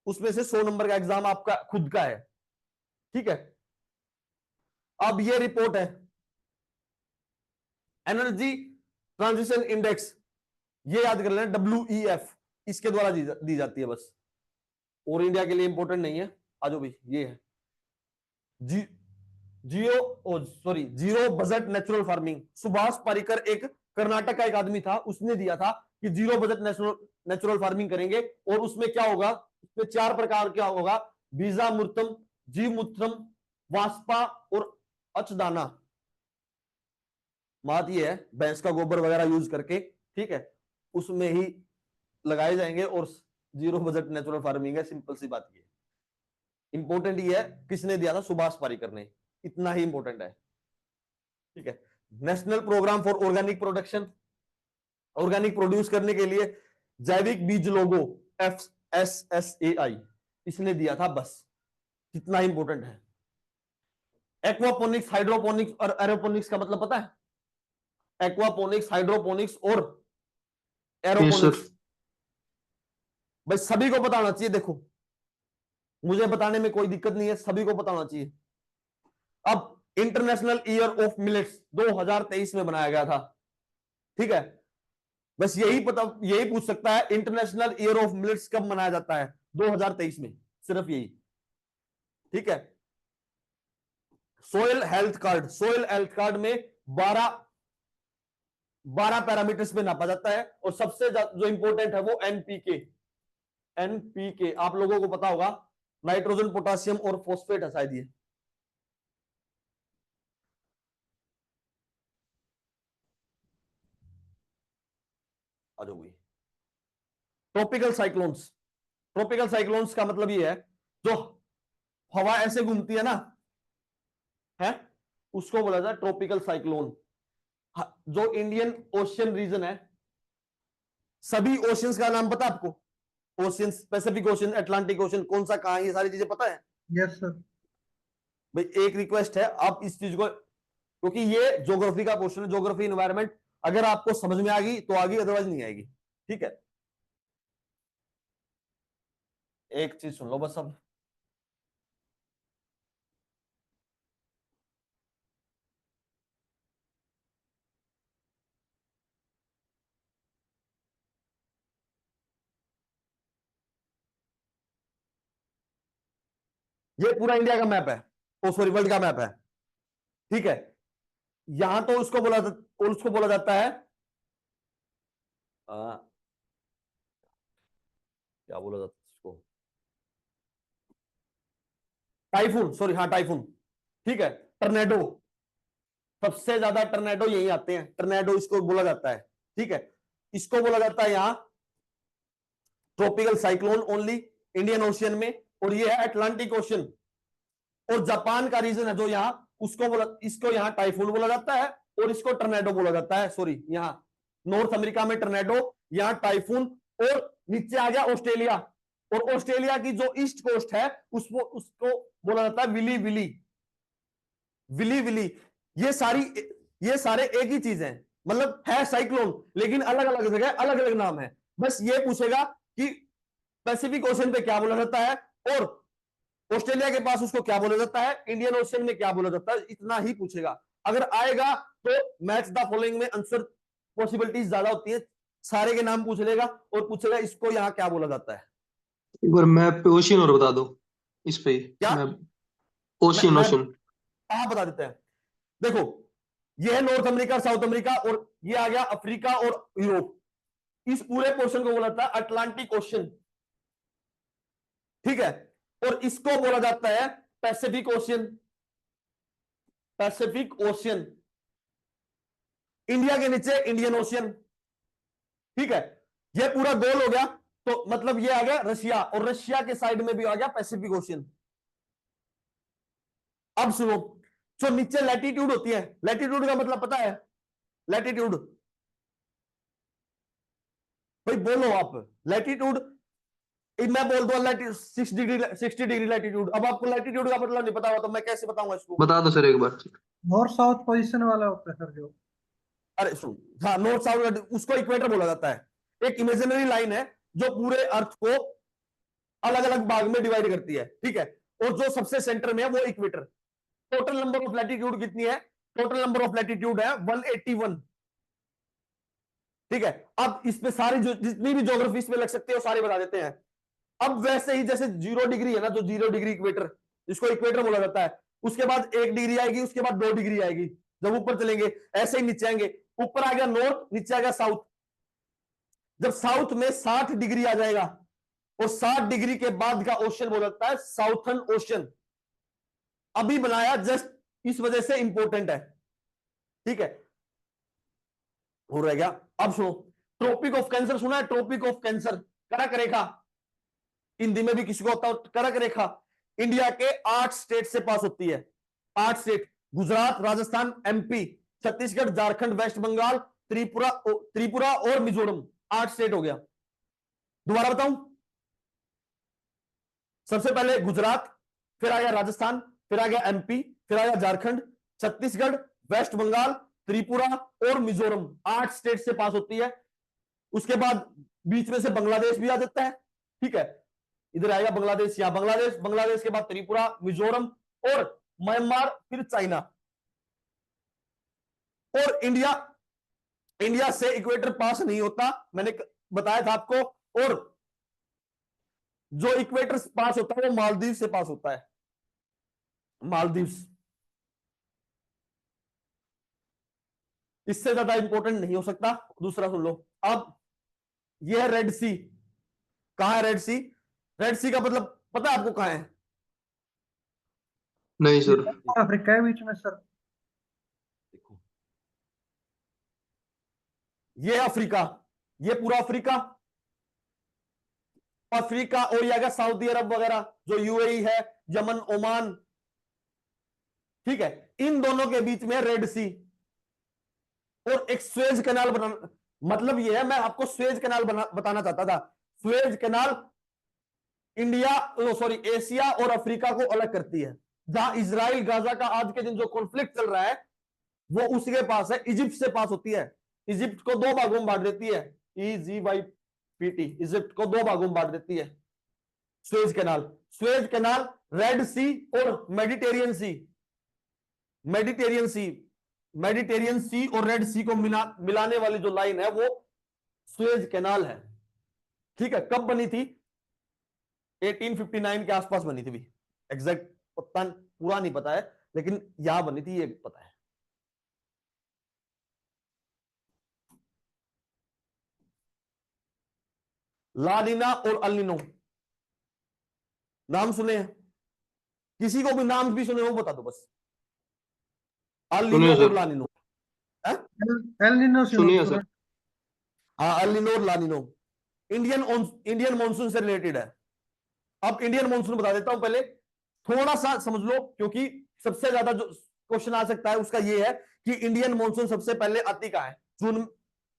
उसमें से 100 नंबर का एग्जाम आपका खुद का है, ठीक है। अब ये रिपोर्ट है एनर्जी ट्रांजिशन इंडेक्स, ये याद कर लेना, WEF, इसके द्वारा दी जाती है बस, और इंडिया के लिए इंपॉर्टेंट नहीं है। आ जाओ भाई, ये है zero budget natural farming. Subhash Parrikar एक कर्नाटक का एक आदमी था, उसने दिया था कि जीरो बजट नेचुरल फार्मिंग करेंगे, और उसमें क्या होगा, उसमें 4 प्रकार क्या होगा, बीजामृतम, जीवमूत्रम, वास्पा और अचदाना। बात ये है भैंस का गोबर वगैरह यूज करके, ठीक है, उसमें ही लगाए जाएंगे, और जीरो बजट नेचुरल फार्मिंग है, सिंपल सी बात ये। इंपॉर्टेंट ये है किसने दिया था, सुभाष पारिकर ने, इतना ही इंपॉर्टेंट है, ठीक है। National programme for organic production, organic produce करने के लिए जैविक बीज लोगो, FSSAI, इसने दिया था, बस कितना ही इंपॉर्टेंट है। एक्वापोनिक्स, हाइड्रोपोनिक्स और एरोपोनिक्स का मतलब पता है, एक्वापोनिक्स, हाइड्रोपोनिक्स और यस सर। एरोपोनिक्स, भाई सभी को पता होना चाहिए। देखो मुझे बताने में कोई दिक्कत नहीं है, सभी को पता होना चाहिए। अब इंटरनेशनल ईयर ऑफ मिलेट्स 2023 में बनाया गया था, ठीक है, बस यही पूछ सकता है इंटरनेशनल ईयर ऑफ मिलेट्स कब मनाया जाता है, 2023 में, सिर्फ यही, ठीक है। सोयल हेल्थ कार्ड में 12 पैरामीटर्स में नापा जाता है, और सबसे जो इंपॉर्टेंट है वो एनपीके आप लोगों को पता होगा, नाइट्रोजन, पोटासियम और फॉस्फेट है शायद ये। आ जाओ भाई, ट्रॉपिकल साइक्लोन्स का मतलब ये है जो हवा ऐसे घूमती है ना, है, उसको बोला जाता है ट्रॉपिकल साइक्लोन। जो इंडियन ओशियन रीजन है, सभी ओशियंस का नाम पता आपको, ocean, Pacific ocean, Atlantic ocean, कौन सा कहां है, ये सारी चीजें पता है यस सर। भाई। एक रिक्वेस्ट है, आप इस चीज को, क्योंकि ये ज्योग्राफी का क्वेश्चन है, ज्योग्राफी एनवायरमेंट, अगर आपको समझ में आ गई तो आ गई, अदरवाइज नहीं आएगी। ठीक है, एक चीज सुन लो बस अब, ये पूरा इंडिया का मैप है, ओ सॉरी वर्ल्ड का मैप है। ठीक है, यहां तो उसको बोला जाता है आ, क्या बोला जाता है उसको, टाइफून, सॉरी, हाँ टाइफून। ठीक है, टर्नेडो, सबसे ज्यादा टर्नेडो यही आते हैं, टर्नेडो इसको बोला जाता है। ठीक है, इसको बोला जाता है यहां tropical cyclone only Indian ocean में, और ये है अटलांटिक ओशियन। और जापान का रीजन है जो यहाँ, इसको यहाँ टाइफून बोला जाता है, और इसको टर्नेडो बोला जाता है। सॉरी, यहाँ नॉर्थ अमेरिका में टर्नेडो, यहाँ टाइफून, और नीचे आ गया ऑस्ट्रेलिया, और ऑस्ट्रेलिया की जो ईस्ट कोस्ट है उसको बोला जाता है विली विली, विली विली। ये सारे एक ही चीज है, मतलब है साइक्लोन, लेकिन अलग अलग जगह अलग अलग नाम है। बस ये पूछेगा कि पैसिफिक ओशन पे क्या बोला जाता है, और ऑस्ट्रेलिया के पास उसको क्या बोला जाता है, इंडियन ओशन में क्या बोला जाता है, इतना ही पूछेगा। अगर आएगा तो मैच द फॉलोइंग में आंसर पॉसिबिलिटीज ज्यादा होती है, सारे के नाम पूछ लेगा और पूछेगा इसको यहाँ क्या बोला जाता है। एक बार मैप पे ओशियन और बता दो इस पे। क्या मैप, ओशियन मैं ओशियन। कहां बता देते हैं, देखो ये है नॉर्थ अमेरिका, साउथ अमेरिका, और ये आ गया अफ्रीका और यूरोप। इस पूरे पोर्शन को बोला जाता है अटलांटिक ओशन। ठीक है, और इसको बोला जाता है Pacific ocean, Pacific ocean. India के नीचे इंडियन ओशियन। ठीक है, ये पूरा गोल हो गया, तो मतलब ये आ गया रशिया, और रशिया के साइड में भी आ गया पैसिफिक ओशियन। अब सुनो, जो नीचे लैटिट्यूड होती है, लैटिट्यूड का मतलब पता है, लैटिट्यूड, भाई बोलो आप, लैटिट्यूड, मैं बोल दूं लैटिट्यूड 60 डिग्री लैटिट्यूड, अब आपको लैटिट्यूड का मतलब नहीं पता हुआ तो मैं कैसे बताऊंगा इसको। बता दो सर एक बार। नॉर्थ साउथ पोजीशन वाला होता है सर जो। अरे सुन, हाँ नॉर्थ साउथ, उसको इक्वेटर बोला जाता है, एक इमेजिनरी लाइन है जो पूरे अर्थ को अलग अलग भाग में डिवाइड करती है। ठीक है, और जो सबसे सेंटर में है वो equator. Total number of latitude कितनी है, टोटल नंबर ऑफ लैटिट्यूड है 181। ठीक है, अब इस पे सारी जो जितनी भी ज्योग्राफी इसमें लग सकती है वो सारी बता देते हैं। अब वैसे ही जैसे 0 डिग्री है ना, जो 0 डिग्री इक्वेटर, जिसको इक्वेटर बोला जाता है, उसके बाद 1 डिग्री आएगी, उसके बाद 2 डिग्री आएगी, जब ऊपर चलेंगे ऐसे ही नीचे आएंगे, ऊपर आ गया नॉर्थ, नीचे आ गया साउथ। जब साउथ में 60 डिग्री आ जाएगा, और 60 डिग्री के बाद का ओशन बोला जाता है साउथर्न ओशन। अभी बनाया जस्ट इस वजह से इंपॉर्टेंट है। ठीक है, हो रह गया। अब सुनो, ट्रॉपिक ऑफ कैंसर सुना है, ट्रॉपिक ऑफ कैंसर, कर्क रेखा, हिंदी में भी किसी को होता है कर्क रेखा, इंडिया के 8 स्टेट से पास होती है। 8 state, Gujarat, Rajasthan, MP, Chhattisgarh, Jharkhand, west Bengal, Tripura और मिजोरम, 8 स्टेट हो गया। दोबारा बताऊं, सबसे पहले गुजरात, फिर आ गया राजस्थान, फिर आ गया एमपी, फिर आ गया झारखंड, छत्तीसगढ़, वेस्ट बंगाल, त्रिपुरा और मिजोरम, 8 स्टेट से पास होती है। उसके बाद बीच में से बांग्लादेश भी आ जाता है। ठीक है, इधर आएगा बांग्लादेश, यहां बांग्लादेश, बांग्लादेश के बाद त्रिपुरा, मिजोरम और म्यांमार, फिर चाइना। और इंडिया से इक्वेटर पास नहीं होता, मैंने बताया था आपको। और जो इक्वेटर पास होता है वो मालदीव से पास होता है, मालदीव्स। इससे ज्यादा इंपॉर्टेंट नहीं हो सकता। दूसरा सुन लो, अब यह है रेड सी। कहां है रेड सी, रेड सी का मतलब पता है आपको कहां है, नहीं सर। अफ्रीका है बीच में सर। देखो ये अफ्रीका, ये पूरा अफ्रीका, अफ्रीका, और ये आ गया सऊदी अरब वगैरह, जो यूएई है, यमन, ओमान। ठीक है, इन दोनों के बीच में रेड सी, और एक स्वेज कैनाल बनाना, मतलब ये है, मैं आपको स्वेज कैनाल बताना चाहता था। स्वेज कैनाल एशिया और अफ्रीका को अलग करती है। जहां इजराइल गाजा का आज के दिन जो कॉन्फ्लिक्ट चल रहा है वो उसके पास है, इजिप्ट से पास होती है। इजिप्ट को दो भागों में बांट देती है, EGYPT, इजिप्ट को दो भागों में बांट देती है। स्वेज कैनाल रेड सी और मेडिटेरियन सी और रेड सी को मिलाने वाली जो लाइन है वो स्वेज कैनाल है। ठीक है, कब बनी थी? 1859 के आसपास बनी थी भी, एग्जैक्ट पता पूरा नहीं पता है, लेकिन यहां बनी थी ये पता है। ला नीना और अल नीनो नाम सुने हैं? किसी को भी नाम भी सुने हो बता दो बस। अल नीनो सुनिए और सर। ला नीनो। एल निनो सुनिए सर। हाँ, अल नीनो और ला नीनो इंडियन मानसून से रिलेटेड है। अब इंडियन मानसून बता देता हूं, पहले थोड़ा सा समझ लो, क्योंकि सबसे ज्यादा जो क्वेश्चन आ सकता है उसका ये है कि इंडियन मानसून सबसे पहले आती कहां है?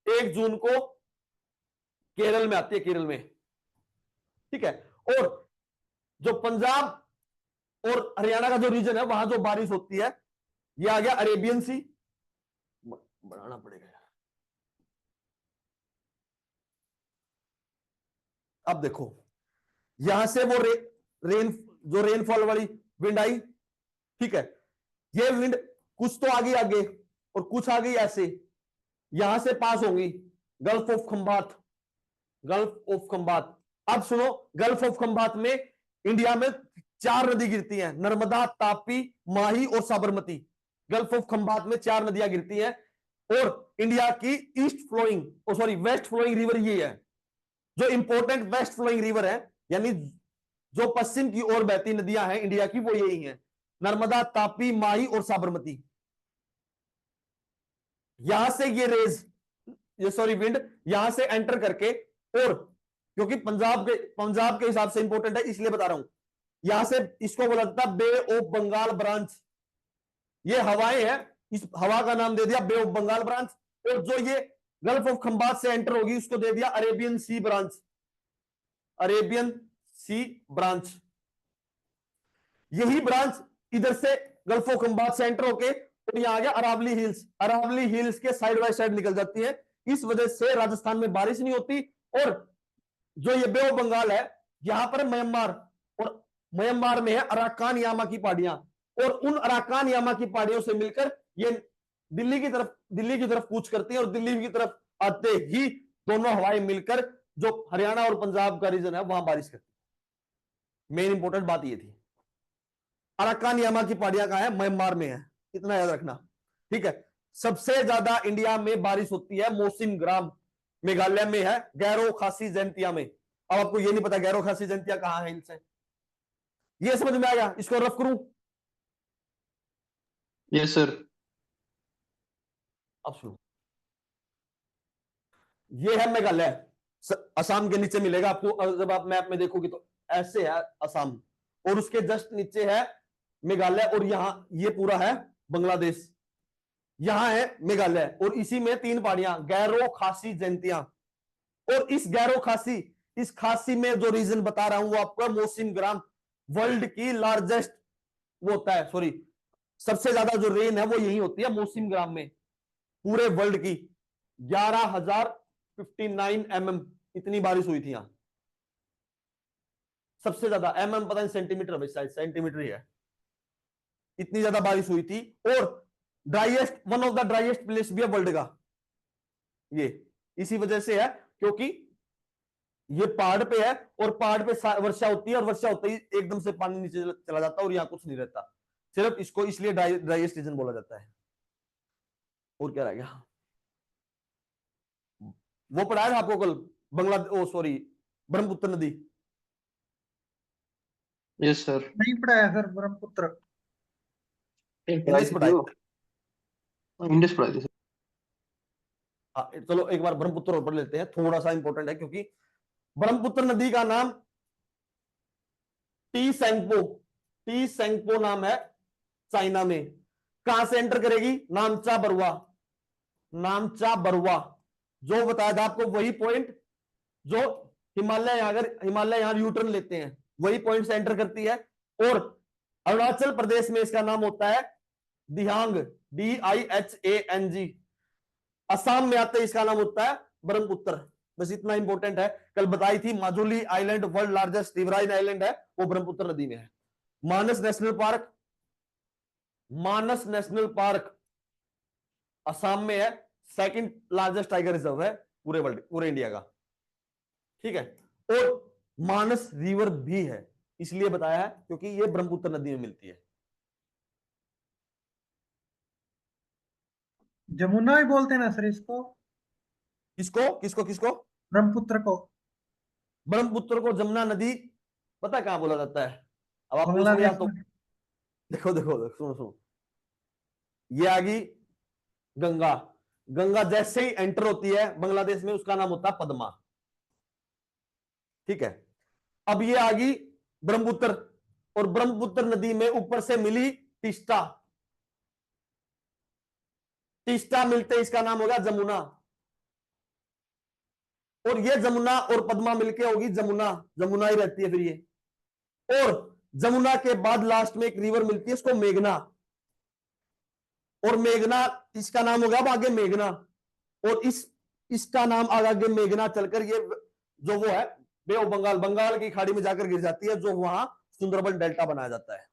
1 जून को केरल में आती है, केरल में। ठीक है, और जो पंजाब और हरियाणा का जो रीजन है वहां जो बारिश होती है ये आ गया अरेबियन सी। बढ़ाना पड़ेगा यार। अब देखो, यहां से वो जो रेनफॉल वाली विंड आई। ठीक है, ये विंड कुछ तो आ गई आगे और कुछ आ गई ऐसे, यहां से पास होंगी गल्फ ऑफ खंबात। अब सुनो, गल्फ ऑफ खंबात में इंडिया में 4 नदी गिरती हैं, नर्मदा, तापी, माही और साबरमती। गल्फ ऑफ खंबात में 4 नदियां गिरती हैं और इंडिया की वेस्ट फ्लोइंग रिवर ये है। जो इंपॉर्टेंट वेस्ट फ्लोइंग रिवर है, यानी जो पश्चिम की ओर बहती नदियां हैं इंडिया की, वो यही हैं, नर्मदा, तापी, माही और साबरमती। यहां से ये विंड यहां से एंटर करके, और क्योंकि पंजाब के हिसाब से इंपॉर्टेंट है इसलिए बता रहा हूं, यहां से इसको बोला जाता है बे ऑफ बंगाल ब्रांच। ये हवाएं हैं, इस हवा का नाम दे दिया बे ऑफ बंगाल ब्रांच। और जो ये गल्फ ऑफ खंबात से एंटर होगी उसको दे दिया अरेबियन सी ब्रांच। यही ब्रांच इधर से गल्फ ऑफ खंबात से एंटर होके और यहां आ गया अरावली हिल्स के साइड बाय साइड निकल जाती है। इस वजह से राजस्थान में बारिश नहीं होती। और जो ये बे ऑफ बंगाल है, यहां पर म्यांमार में है अराकान यामा की पहाड़ियां, और उन अराकान यामा की पहाड़ियों से मिलकर ये दिल्ली की तरफ कूच करती है, और दिल्ली की तरफ आते ही दोनों हवाएं मिलकर जो हरियाणा और पंजाब का रीजन है वहां बारिश करती है। मेन इंपॉर्टेंट बात ये थी। अराकान यामा की पहाड़ियां कहां है? म्यांमार में है, इतना याद रखना। ठीक है, सबसे ज्यादा इंडिया में बारिश होती है मौसिम ग्राम, मेघालय में है, गैरो खासी जयंतिया में। अब आपको ये नहीं पता गैरो खासी जयंतिया कहां है हिल्स है, ये समझ में आया? इसको रफ करूं? Yes sir. अब सुनो, ये है मेघालय, असम के नीचे मिलेगा आपको, जब आप मैप में देखोगे तो ऐसे है असम, और उसके जस्ट नीचे है मेघालय, और यहां ये पूरा है बांग्लादेश, यहां है मेघालय, और इसी में 3 पहाड़ियां गैरो खासी जयंतिया। और इस खासी में जो रीजन बता रहा हूं वो आपका मौसिम ग्राम, वर्ल्ड की लार्जेस्ट वो होता है, सबसे ज्यादा जो रेन है वो यही होती है मौसिम ग्राम में, पूरे वर्ल्ड की 11,059 mm इतनी बारिश हुई थी यहां, सबसे ज्यादा। mm पता नहीं सेंटीमीटर, शायद सेंटीमीटर ही है, इतनी ज्यादा बारिश हुई थी। और one of the driest place भी है वर्ल्ड का ये, इसी वजह से है क्योंकि ये पहाड़ पे है, और पहाड़ पे वर्षा होती है, और वर्षा होते ही एकदम से पानी नीचे चला जाता है और यहां कुछ नहीं रहता, सिर्फ इसको इसलिए ड्राइएस्ट रीजन बोला जाता है। और क्या रह गया? वो पढ़ाया था आपको कल, ब्रह्मपुत्र नदी? Yes sir. नहीं पढ़ाया सर ब्रह्मपुत्र। इंग्लिश पढ़ाई थी। इंग्लिश पढ़ाई थी सर। चलो एक बार ब्रह्मपुत्र पढ़ लेते हैं, थोड़ा सा इंपॉर्टेंट है, क्योंकि ब्रह्मपुत्र नदी का नाम टी सेंगपो नाम है चाइना में। कहां से एंटर करेगी? नामचा बरुआ, जो बताया था आपको वही पॉइंट जो हिमालय यहां यूटर्न लेते हैं, वही पॉइंट से एंटर करती है। और अरुणाचल प्रदेश में इसका नाम होता है दिहांग, DIHANG। असम में आते इसका नाम होता है ब्रह्मपुत्र। बस इतना इंपॉर्टेंट है। कल बताई थी Majuli island world largest riverine island है, वो ब्रह्मपुत्र नदी में है। मानस नेशनल पार्क, मानस नेशनल पार्क असम में है, सेकंड लार्जेस्ट टाइगर रिजर्व है पूरे वर्ल्ड, पूरे इंडिया का। ठीक है। और मानस रिवर भी है, इसलिए बताया है क्योंकि ये ब्रह्मपुत्र नदी में मिलती है। जमुना ही बोलते हैं ना सर इसको? किसको किसको किसको? ब्रह्मपुत्र को। ब्रह्मपुत्र को जमुना नदी पता है कहां बोला जाता है? अब आप पूछ लिया बांग्लादेश तो में। देखो देखो देखो, सुनो सुनो, ये आ गई गंगा। गंगा जैसे ही एंटर होती है बांग्लादेश में, उसका नाम होता है पद्मा। ठीक है। अब ये आ गई ब्रह्मपुत्र, और ब्रह्मपुत्र नदी में ऊपर से मिली तीस्ता। तीस्ता मिलते इसका नाम होगा जमुना। और ये जमुना और पद्मा मिलके होगी जमुना, जमुना ही रहती है फिर ये। और जमुना के बाद लास्ट में एक रिवर मिलती है, इसको मेघना। और मेघना, इसका नाम होगा अब आगे मेघना। और इसका नाम आगे मेघना चलकर ये जो वो है बे ऑफ बंगाल, बंगाल की खाड़ी में जाकर गिर जाती है, जो वहां सुंदरबन डेल्टा बनाया जाता है।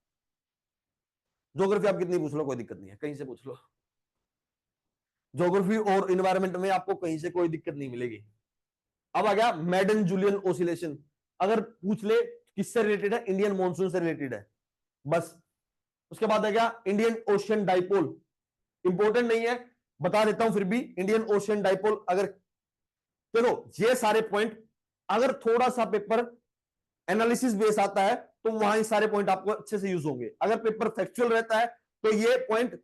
ज्योग्राफी आप कितनी पूछ लो कोई दिक्कत नहीं है, कहीं से पूछ लो। ज्योग्राफी और इन्वायरमेंट में आपको कहीं से कोई दिक्कत नहीं मिलेगी। अब आ गया मैडन जूलियन ओसिलेशन। अगर पूछ ले किससे रिलेटेड है, इंडियन मॉनसून से रिलेटेड है बस। उसके बाद आ गया इंडियन ओशियन डाइपोल। इंपॉर्टेंट नहीं है, बता देता हूं फिर भी। इंडियन ओशियन डाइपोल, अगर देखो ये सारे पॉइंट, अगर थोड़ा सा पेपर एनालिसिस बेस आता है तो वहां ये सारे पॉइंट आपको अच्छे से यूज होंगे। अगर पेपर फैक्चुअल रहता है तो ये पॉइंट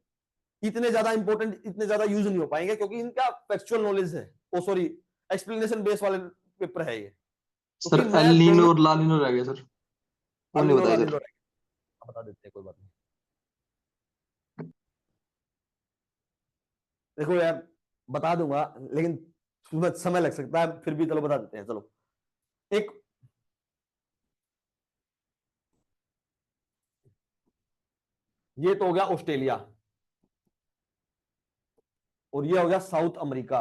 इतने ज्यादा इंपॉर्टेंट, इतने ज्यादा यूज नहीं हो पाएंगे, क्योंकि इनका फैक्चुअल नॉलेज है, ओ सॉरी एक्सप्लेनेशन बेस वाले पेपर है ये। सर क्योंकि एल मैं नीनो दोनों और ला नीनो रह गया सर, वो नहीं अलिनो बताया लालिनो सर। बता देते हैं, कोई बात नहीं। देखो यार, बता दूंगा लेकिन समय लग सकता है, फिर भी चलो बता देते हैं। चलो, एक ये तो हो गया ऑस्ट्रेलिया, और ये हो गया साउथ अमेरिका।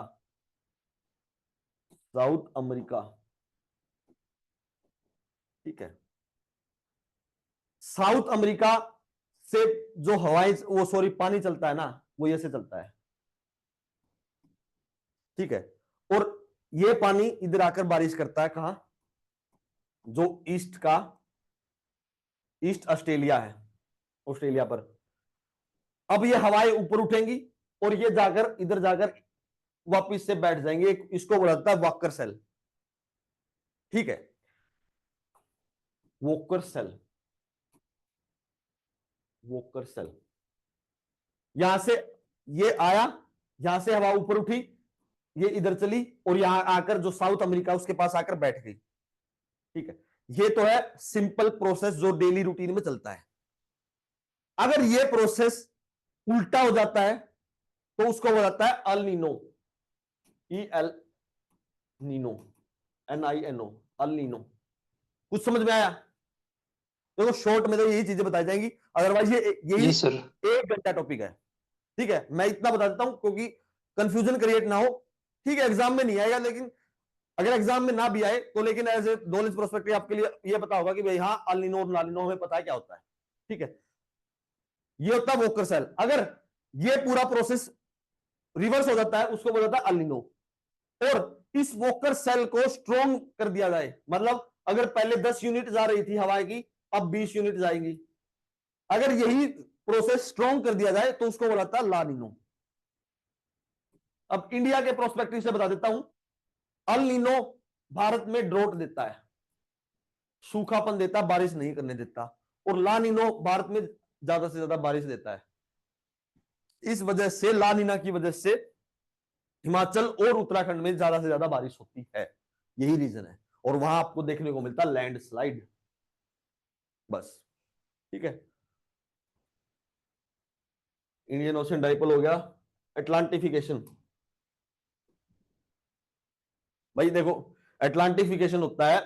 साउथ अमेरिका, ठीक है। साउथ अमेरिका से जो हवाएं, वो सॉरी पानी चलता है ना, वो ऐसे चलता है, ठीक है। और ये पानी इधर आकर बारिश करता है कहां? जो ईस्ट का, ईस्ट ऑस्ट्रेलिया है, ऑस्ट्रेलिया पर। अब ये हवाएं ऊपर उठेंगी और ये जाकर इधर जाकर वापिस से बैठ जाएंगे। इसको बोला जाता है वॉकर सेल, ठीक है। वॉकर सेल, वॉकर सेल, यहां से ये आया, यहां से हवा ऊपर उठी, ये इधर चली और यहां आकर जो साउथ अमेरिका उसके पास आकर बैठ गई, ठीक है। ये तो है सिंपल प्रोसेस जो डेली रूटीन में चलता है। अगर ये प्रोसेस उल्टा हो जाता है तो उसको बोला जाता है El Nino, EL Nino, NINO, El Nino. कुछ समझ में आया? देखो शॉर्ट में तो यही चीजें बताई जाएंगी, अदरवाइज ये यही यस सर। 1 घंटा टॉपिक है, ठीक है। मैं इतना बता देता हूं क्योंकि कंफ्यूजन क्रिएट ना हो, ठीक है। एग्जाम में नहीं आएगा, लेकिन अगर एग्जाम में ना भी आए तो लेकिन एज ए नॉलेज प्रोस्पेक्टिव आपके लिए ये पता होगा कि भाई हाँ अलिनो और लालिनो हमें पता है क्या होता है, ठीक है। ये होता है वोकर सेल। अगर ये पूरा प्रोसेस रिवर्स हो जाता है उसको बोला जाता है अलिनो। और इस वोकर सेल को स्ट्रॉन्ग कर दिया जाए, मतलब अगर पहले 10 यूनिट जा रही थी हवा की, अब 20 यूनिट जाएंगी। अगर यही प्रोसेस स्ट्रॉन्ग कर दिया जाए तो उसको बोला जाता है लानिनो। अब इंडिया के प्रोस्पेक्टिव से बता देता हूं, अल नीनो भारत में ड्रोट देता है, सूखापन देता है, बारिश नहीं करने देता। और ला नीनो भारत में ज्यादा से ज्यादा बारिश देता है। इस वजह से, ला नीना की वजह से हिमाचल और उत्तराखंड में ज्यादा से ज्यादा बारिश होती है, यही रीजन है। और वहां आपको देखने को मिलता है लैंडस्लाइड, बस, ठीक है। इंडियन ओशन डाइपोल हो गया। अटलांटिफिकेशन, भाई देखो अटलांटिफिकेशन होता है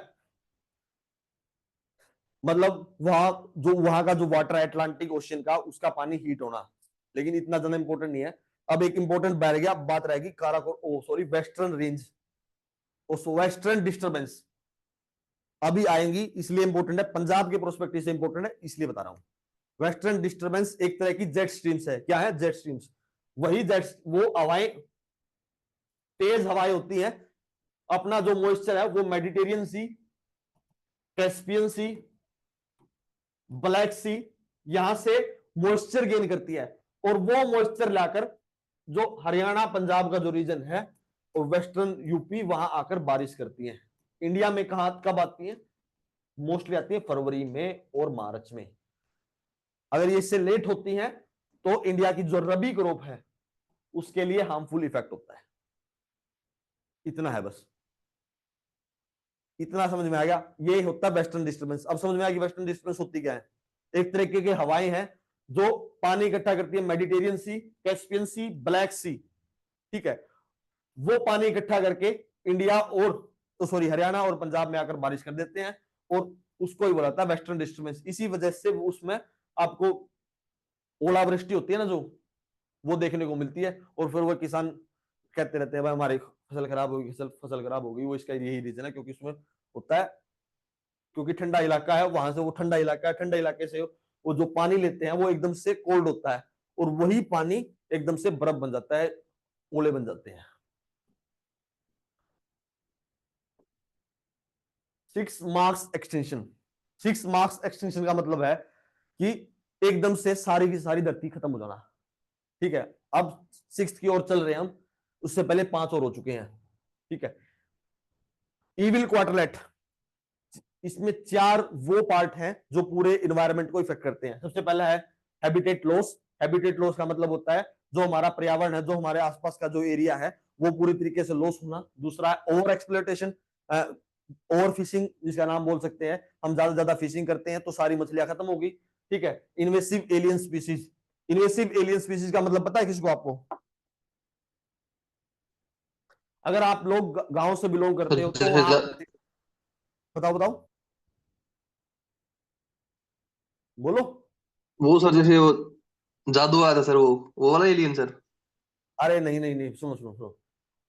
मतलब वहां का जो वाटर है अटलांटिक ओशियन का, उसका पानी हीट होना, लेकिन इतना ज्यादा इंपॉर्टेंट नहीं है। अब एक इंपॉर्टेंट बैठ गया, बात रहेगी वेस्टर्न रेंज, वेस्टर्न डिस्टर्बेंस अभी आएंगी, इसलिए इंपॉर्टेंट है, पंजाब के प्रोस्पेक्टिव से इंपॉर्टेंट है, इसलिए बता रहा हूं। वेस्टर्न डिस्टर्बेंस एक तरह की जेट स्ट्रीम्स है। क्या है? Jet streams. वही जेट, वो हवाएं, तेज हवाएं होती हैं। अपना जो मॉइस्चर है वो मेडिटेरियन सी, कैस्पियन सी, ब्लैक सी, यहां से मॉइस्चर गेन करती है, और वो मॉइस्चर लाकर जो हरियाणा पंजाब का जो रीजन है और वेस्टर्न यूपी, वहां आकर बारिश करती है। इंडिया में कहां कब आती है? मोस्टली आती है फरवरी में और मार्च में। अगर ये इससे लेट होती हैं तो इंडिया की जो रबी क्रॉप है उसके लिए हार्मफुल इफेक्ट होता है। इतना है बस, इतना समझ में आ गया। ये होता है वेस्टर्न डिस्टर्बेंस। अब समझ में आ गया वेस्टर्न डिस्टर्बेंस होती क्या है? एक तरीके की हवाएं हैं जो पानी इकट्ठा करती है, मेडिटेरियन सी, कैस्पियन सी, ब्लैक सी, ठीक है, वो पानी इकट्ठा करके इंडिया और हरियाणा और पंजाब में आकर बारिश कर देते हैं, और उसको ही बोला था वेस्टर्न डिस्टर्बेंस। इसी वजह से उसमें आपको ओलावृष्टि होती है ना, जो वो देखने को मिलती है, और फिर वो किसान कहते रहते हैं भाई हमारी फसल खराब होगी, फसल खराब होगी। वो इसका यही रीजन है, क्योंकि उसमें होता है, क्योंकि ठंडा इलाका है, वहां से वो ठंडा इलाका है, ठंडा इलाके से वो जो पानी लेते हैं वो एकदम से कोल्ड होता है, और वही पानी एकदम से बर्फ बन जाता है, ओले बन जाते हैं। 6 मार्क्स एक्सटेंशन। 6 मार्क्स एक्सटेंशन का मतलब है कि एकदम से सारी की सारी धरती खत्म हो जाना। ठीक है, अब 6 की ओर चल रहे हैं हम, उससे पहले 5 और हो चुके हैं। ठीक है, इविल क्वार्टरलेट, इसमें 4 वो पार्ट हैं जो पूरे इन्वायरमेंट को इफेक्ट करते हैं। सबसे पहला है हैबिटेट लॉस। हैबिटेट लॉस का मतलब होता है जो हमारा पर्यावरण है, जो हमारे आसपास का जो एरिया है वो पूरी तरीके से लॉस होना। दूसरा है ओवर एक्सप्लोइटेशन, ओवर फिशिंग जिसका नाम बोल सकते हैं, हम ज्यादा फिशिंग करते हैं तो सारी मछलियां खत्म होगी। ठीक है, invasive alien species. Invasive alien species का मतलब पता है किसको आपको? अगर आप लोग गांव से बिलोंग करते सर हो तो जैसे वहां, बताओ बताओ, बोलो। वो सर जैसे वो जादू आया था सर, वो वाला एलियन सर। अरे नहीं नहीं नहीं, सुनो सुनो सुनो,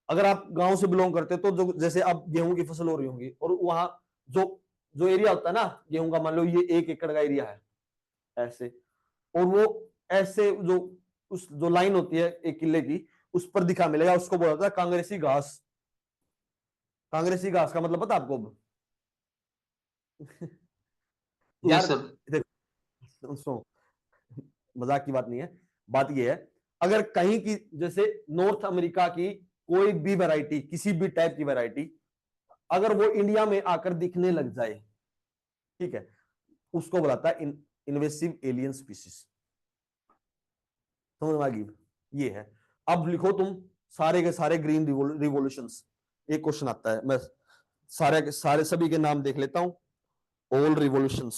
अगर आप गांव से बिलोंग करते हो तो जो जैसे अब गेहूं की फसल हो रही होगी, और वहां जो जो एरिया होता है ना गेहूं का, मान लो ये 1 एकड़ का एरिया है ऐसे, और वो ऐसे जो उस जो लाइन होती है 1 किले की, उस पर दिखा मिलेगा, उसको बोला जाता है कांग्रेसी घास। कांग्रेसी घास का मतलब पता आपको अब? यार यस सर। देखो, सुनो, मजाक की बात नहीं है, बात ये है, अगर कहीं की जैसे नॉर्थ अमेरिका की कोई भी वैरायटी, किसी भी टाइप की वैरायटी, अगर वो इंडिया में आकर दिखने लग जाए, ठीक है, उसको बुलाता है इन्वेसिव एलियन स्पीसीज। समझ में आ गई? ये है। अब लिखो तुम सारे के सारे ग्रीन रिवोल्यूशंस। एक क्वेश्चन आता है, मैं सारे के सारे सभी के नाम देख लेता हूं। All revolutions.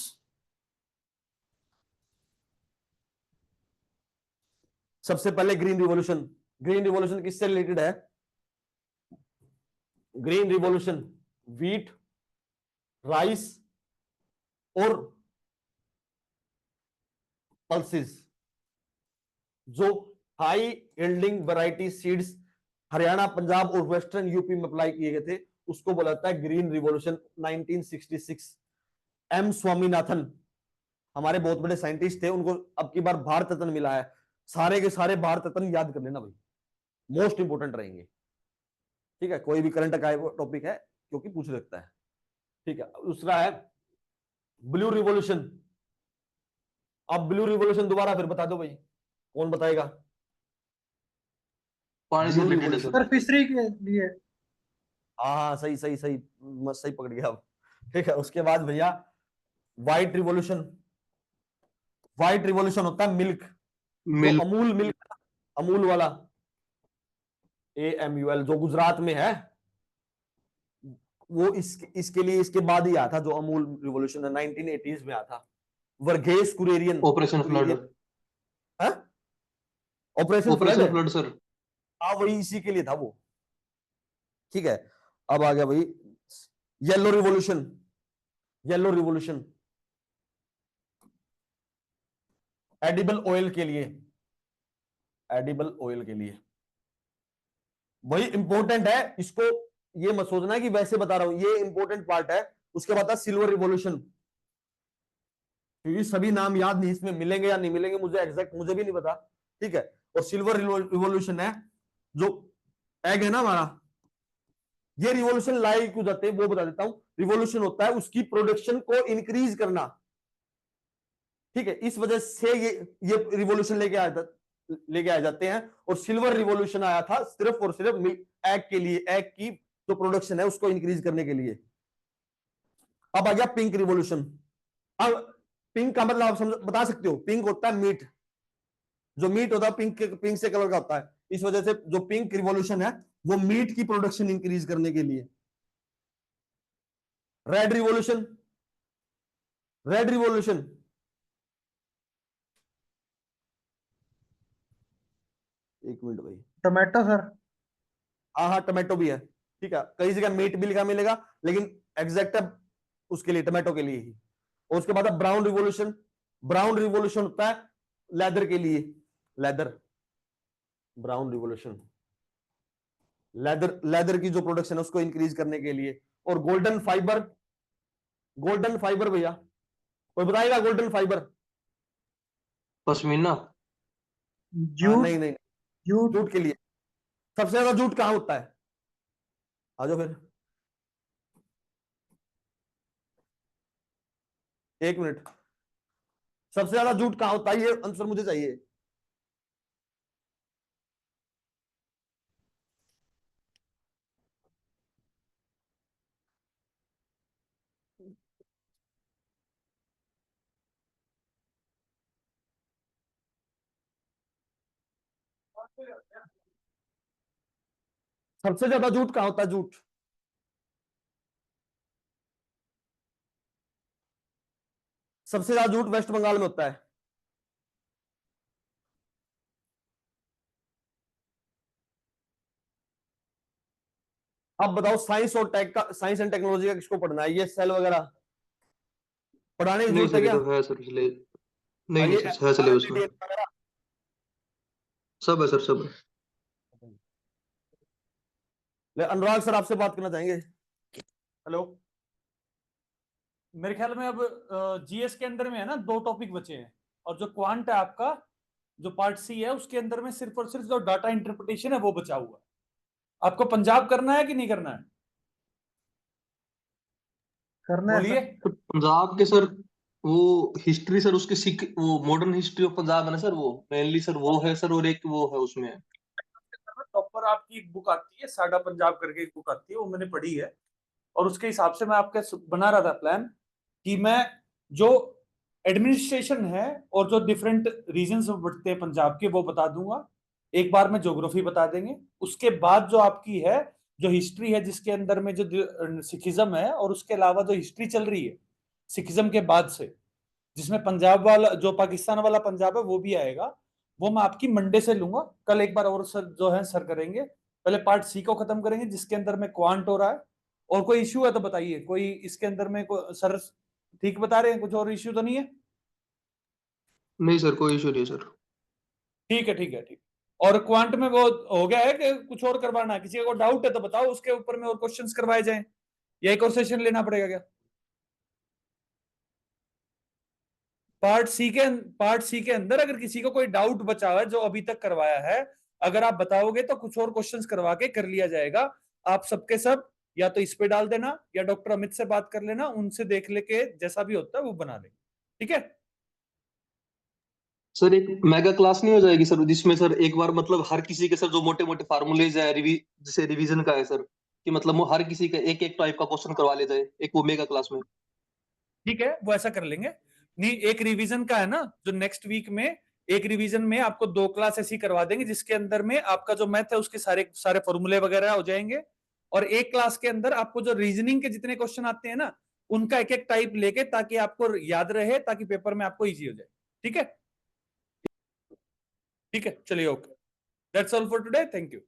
सबसे पहले ग्रीन रिवॉल्यूशन। ग्रीन रिवॉल्यूशन किससे रिलेटेड है? ग्रीन रिवॉल्यूशन व्हीट, राइस और पल्सेस, जो high yielding variety seeds Haryana, Punjab और वेस्टर्न यूपी में अप्लाई किए गए थे, उसको बोला जाता है ग्रीन रिवॉल्यूशन 1966। एम स्वामीनाथन हमारे बहुत बड़े साइंटिस्ट थे, उनको अब की बार भारत रत्न मिला है। सारे के सारे भारत रत्न याद कर लेना भाई, मोस्ट इंपोर्टेंट रहेंगे। ठीक है, कोई भी करंट का टॉपिक है क्योंकि पूछ सकता है। ठीक है, दूसरा है ब्लू रिवॉल्यूशन। अब ब्लू रिवॉल्यूशन दोबारा फिर बता दो भाई, कौन बताएगा? पानी से ब्लू रिलेटेड है रिवॉल्यूशन, सर। सर फिशरी के लिए। हाँ हाँ, सही सही सही, मस्त, सही पकड़ गया अब। ठीक है, उसके बाद भैया व्हाइट रिवॉल्यूशन। व्हाइट रिवॉल्यूशन होता है मिल्क, जो मिल्क। अमूल मिल्क, अमूल वाला, AMUL, जो गुजरात में है, वो इसके लिए इसके बाद ही आया था, जो अमूल रिवॉल्यूशन है 1980s में आया था। Verghese Kurien, operation flood. Kurien, operation flood operation है, फ्लड सर। हाँ वही इसी के लिए था वो। ठीक है, अब आ गया भाई yellow revolution. Yellow revolution edible oil के लिए, एडिबल ऑयल के लिए वही इंपॉर्टेंट है। इसको ये मत सोचना कि वैसे बता रहा हूं, ये इंपॉर्टेंट पार्ट है। उसके बाद था सिल्वर रिवॉल्यूशन, क्योंकि सभी नाम याद नहीं, इसमें मिलेंगे या नहीं मिलेंगे मुझे एग्जैक्ट मुझे भी नहीं पता, ठीक है। और सिल्वर रिवॉल्यूशन है, जो एग है ना हमारा, ये रिवॉल्यूशन लाई क्यों जाते हैं वो बता देता हूं। रिवॉल्यूशन होता है उसकी प्रोडक्शन को इंक्रीज करना, ठीक है। इस वजह से ये रिवॉल्यूशन लेके आ जाते हैं। और सिल्वर रिवॉल्यूशन आया था सिर्फ और सिर्फ एग के लिए, एग की जो प्रोडक्शन है उसको इंक्रीज करने के लिए। अब आ गया पिंक रिवॉल्यूशन। अब पिंक का मतलब आप समझ बता सकते हो, पिंक होता है मीट, जो मीट होता है पिंक पिंक से कलर का होता है। इस वजह से जो पिंक रिवॉल्यूशन है वो मीट की प्रोडक्शन इंक्रीज करने के लिए। रेड रिवॉल्यूशन, रेड रिवॉल्यूशन एक मिनट भाई, टोमेटो सर। हाँ हाँ टमाटो भी है, ठीक है। कई जगह मीट भी लिखा मिलेगा, लेकिन एग्जैक्ट उसके लिए टमाटो के लिए ही। और उसके बाद ब्राउन रिवॉल्यूशन, ब्राउन रिवॉल्यूशन होता है लेदर के लिए, leather, brown revolution leather, leather की जो प्रोडक्शन है उसको इंक्रीज करने के लिए। और गोल्डन फाइबर, गोल्डन फाइबर भैया कोई बताएगा गोल्डन फाइबर? पश्मीना। हाँ जूट। नहीं नहीं, जूट। जूट के लिए। सबसे ज्यादा जूट कहाँ होता है, आ जाओ फिर, एक मिनट। सबसे ज्यादा जूट कहाँ होता है ये आंसर मुझे चाहिए। सबसे ज्यादा जूट कहाँ होता है, जूट? सबसे ज्यादा जूट वेस्ट बंगाल में होता है। अब बताओ साइंस और टेक का, साइंस एंड टेक्नोलॉजी का किसको पढ़ना है, ये सेल वगैरह पढ़ाने की नहीं जरूरत है सर, ये क्या? तो है सर सिले, नहीं और नहीं ये सर है सिलेबस में। वगैरह सब है सर, सब है। अनुराग सर आपसे बात करना चाहेंगे। हेलो। मेरे ख्याल में अब जीएस के अंदर में है ना, दो टॉपिक बचे हैं। और जो क्वांट है आपका, जो पार्ट सी है, उसके अंदर में सिर्फ और सिर्फ जो डाटा इंटरप्रिटेशन है वो बचा हुआ है। आपको पंजाब करना है कि नहीं करना है? करना है बोलिए। सर। तो पंजाब के सर, वो हिस्ट्री सर, उसके सिख, वो मॉडर्न हिस्ट्री ऑफ पंजाब है ना सर, वो मेनली सर वो है सर, और एक वो है उसमें। प्रॉपर आपकी एक बुक आती है, साडा पंजाब करके एक बुक आती है, वो मैंने पढ़ी है। और उसके हिसाब से मैं आपके बना रहा था प्लान कि मैं जो एडमिनिस्ट्रेशन है और जो डिफरेंट रीजन्स बढ़ते हैं पंजाब के वो बता दूंगा। एक बार में ज्योग्राफी बता देंगे। उसके बाद जो आपकी है, जो हिस्ट्री है, जिसके अंदर में जो सिखिज्म है, और उसके अलावा जो हिस्ट्री चल रही है सिखिज्म के बाद से, जिसमें पंजाब वाला, जो पाकिस्तान वाला पंजाब है वो भी आएगा, वो मैं आपकी मंडे से लूंगा। कल एक बार और सर जो है सर करेंगे। पहले पार्ट सी को खत्म करेंगे, जिसके अंदर में क्वांट हो रहा है। और कोई इश्यू है तो बताइए, कोई इसके अंदर में सर ठीक बता रहे हैं, कुछ और इश्यू तो नहीं है? नहीं सर, कोई इशू नहीं सर। ठीक है, ठीक है, ठीक। और क्वांट में वो हो गया है कि कुछ और करवाना है? किसी को डाउट है तो बताओ, उसके ऊपर में और क्वेश्चंस करवाए जाएं, या एक और सेशन लेना पड़ेगा क्या? पार्ट सी के अंदर अगर किसी को कोई डाउट बचा हुआ है जो अभी तक करवाया है, अगर आप बताओगे तो कुछ और क्वेश्चंस करवा के कर लिया जाएगा। आप सबके सब या तो इस पे डाल देना, या डॉक्टर अमित से बात कर लेना, उनसे देख लेके जैसा भी होता है वो बना लेंगे। ठीक है। सर एक मेगा क्लास नहीं हो जाएगी सर, जिसमें सर एक बार मतलब हर किसी के सर जो मोटे मोटे फार्मूलेज है, जैसे रिवीजन का है सर, कि मतलब वो हर किसी का एक एक टाइप का क्वेश्चन करवा ले जाए एक वो मेगा क्लास में। ठीक है, वो ऐसा कर लेंगे। नहीं, एक रिवीजन का है ना, जो नेक्स्ट वीक में, एक रिवीजन में आपको 2 क्लास ऐसी करवा देंगे, जिसके अंदर में आपका जो मैथ है उसके सारे सारे फॉर्मूले वगैरह हो जाएंगे। और एक क्लास के अंदर आपको जो रीजनिंग के जितने क्वेश्चन आते हैं ना, उनका एक एक टाइप लेके, ताकि आपको याद रहे, ताकि पेपर में आपको इजी हो जाए। ठीक है। ठीक है, चलिए, okay. That's all for today, thank you.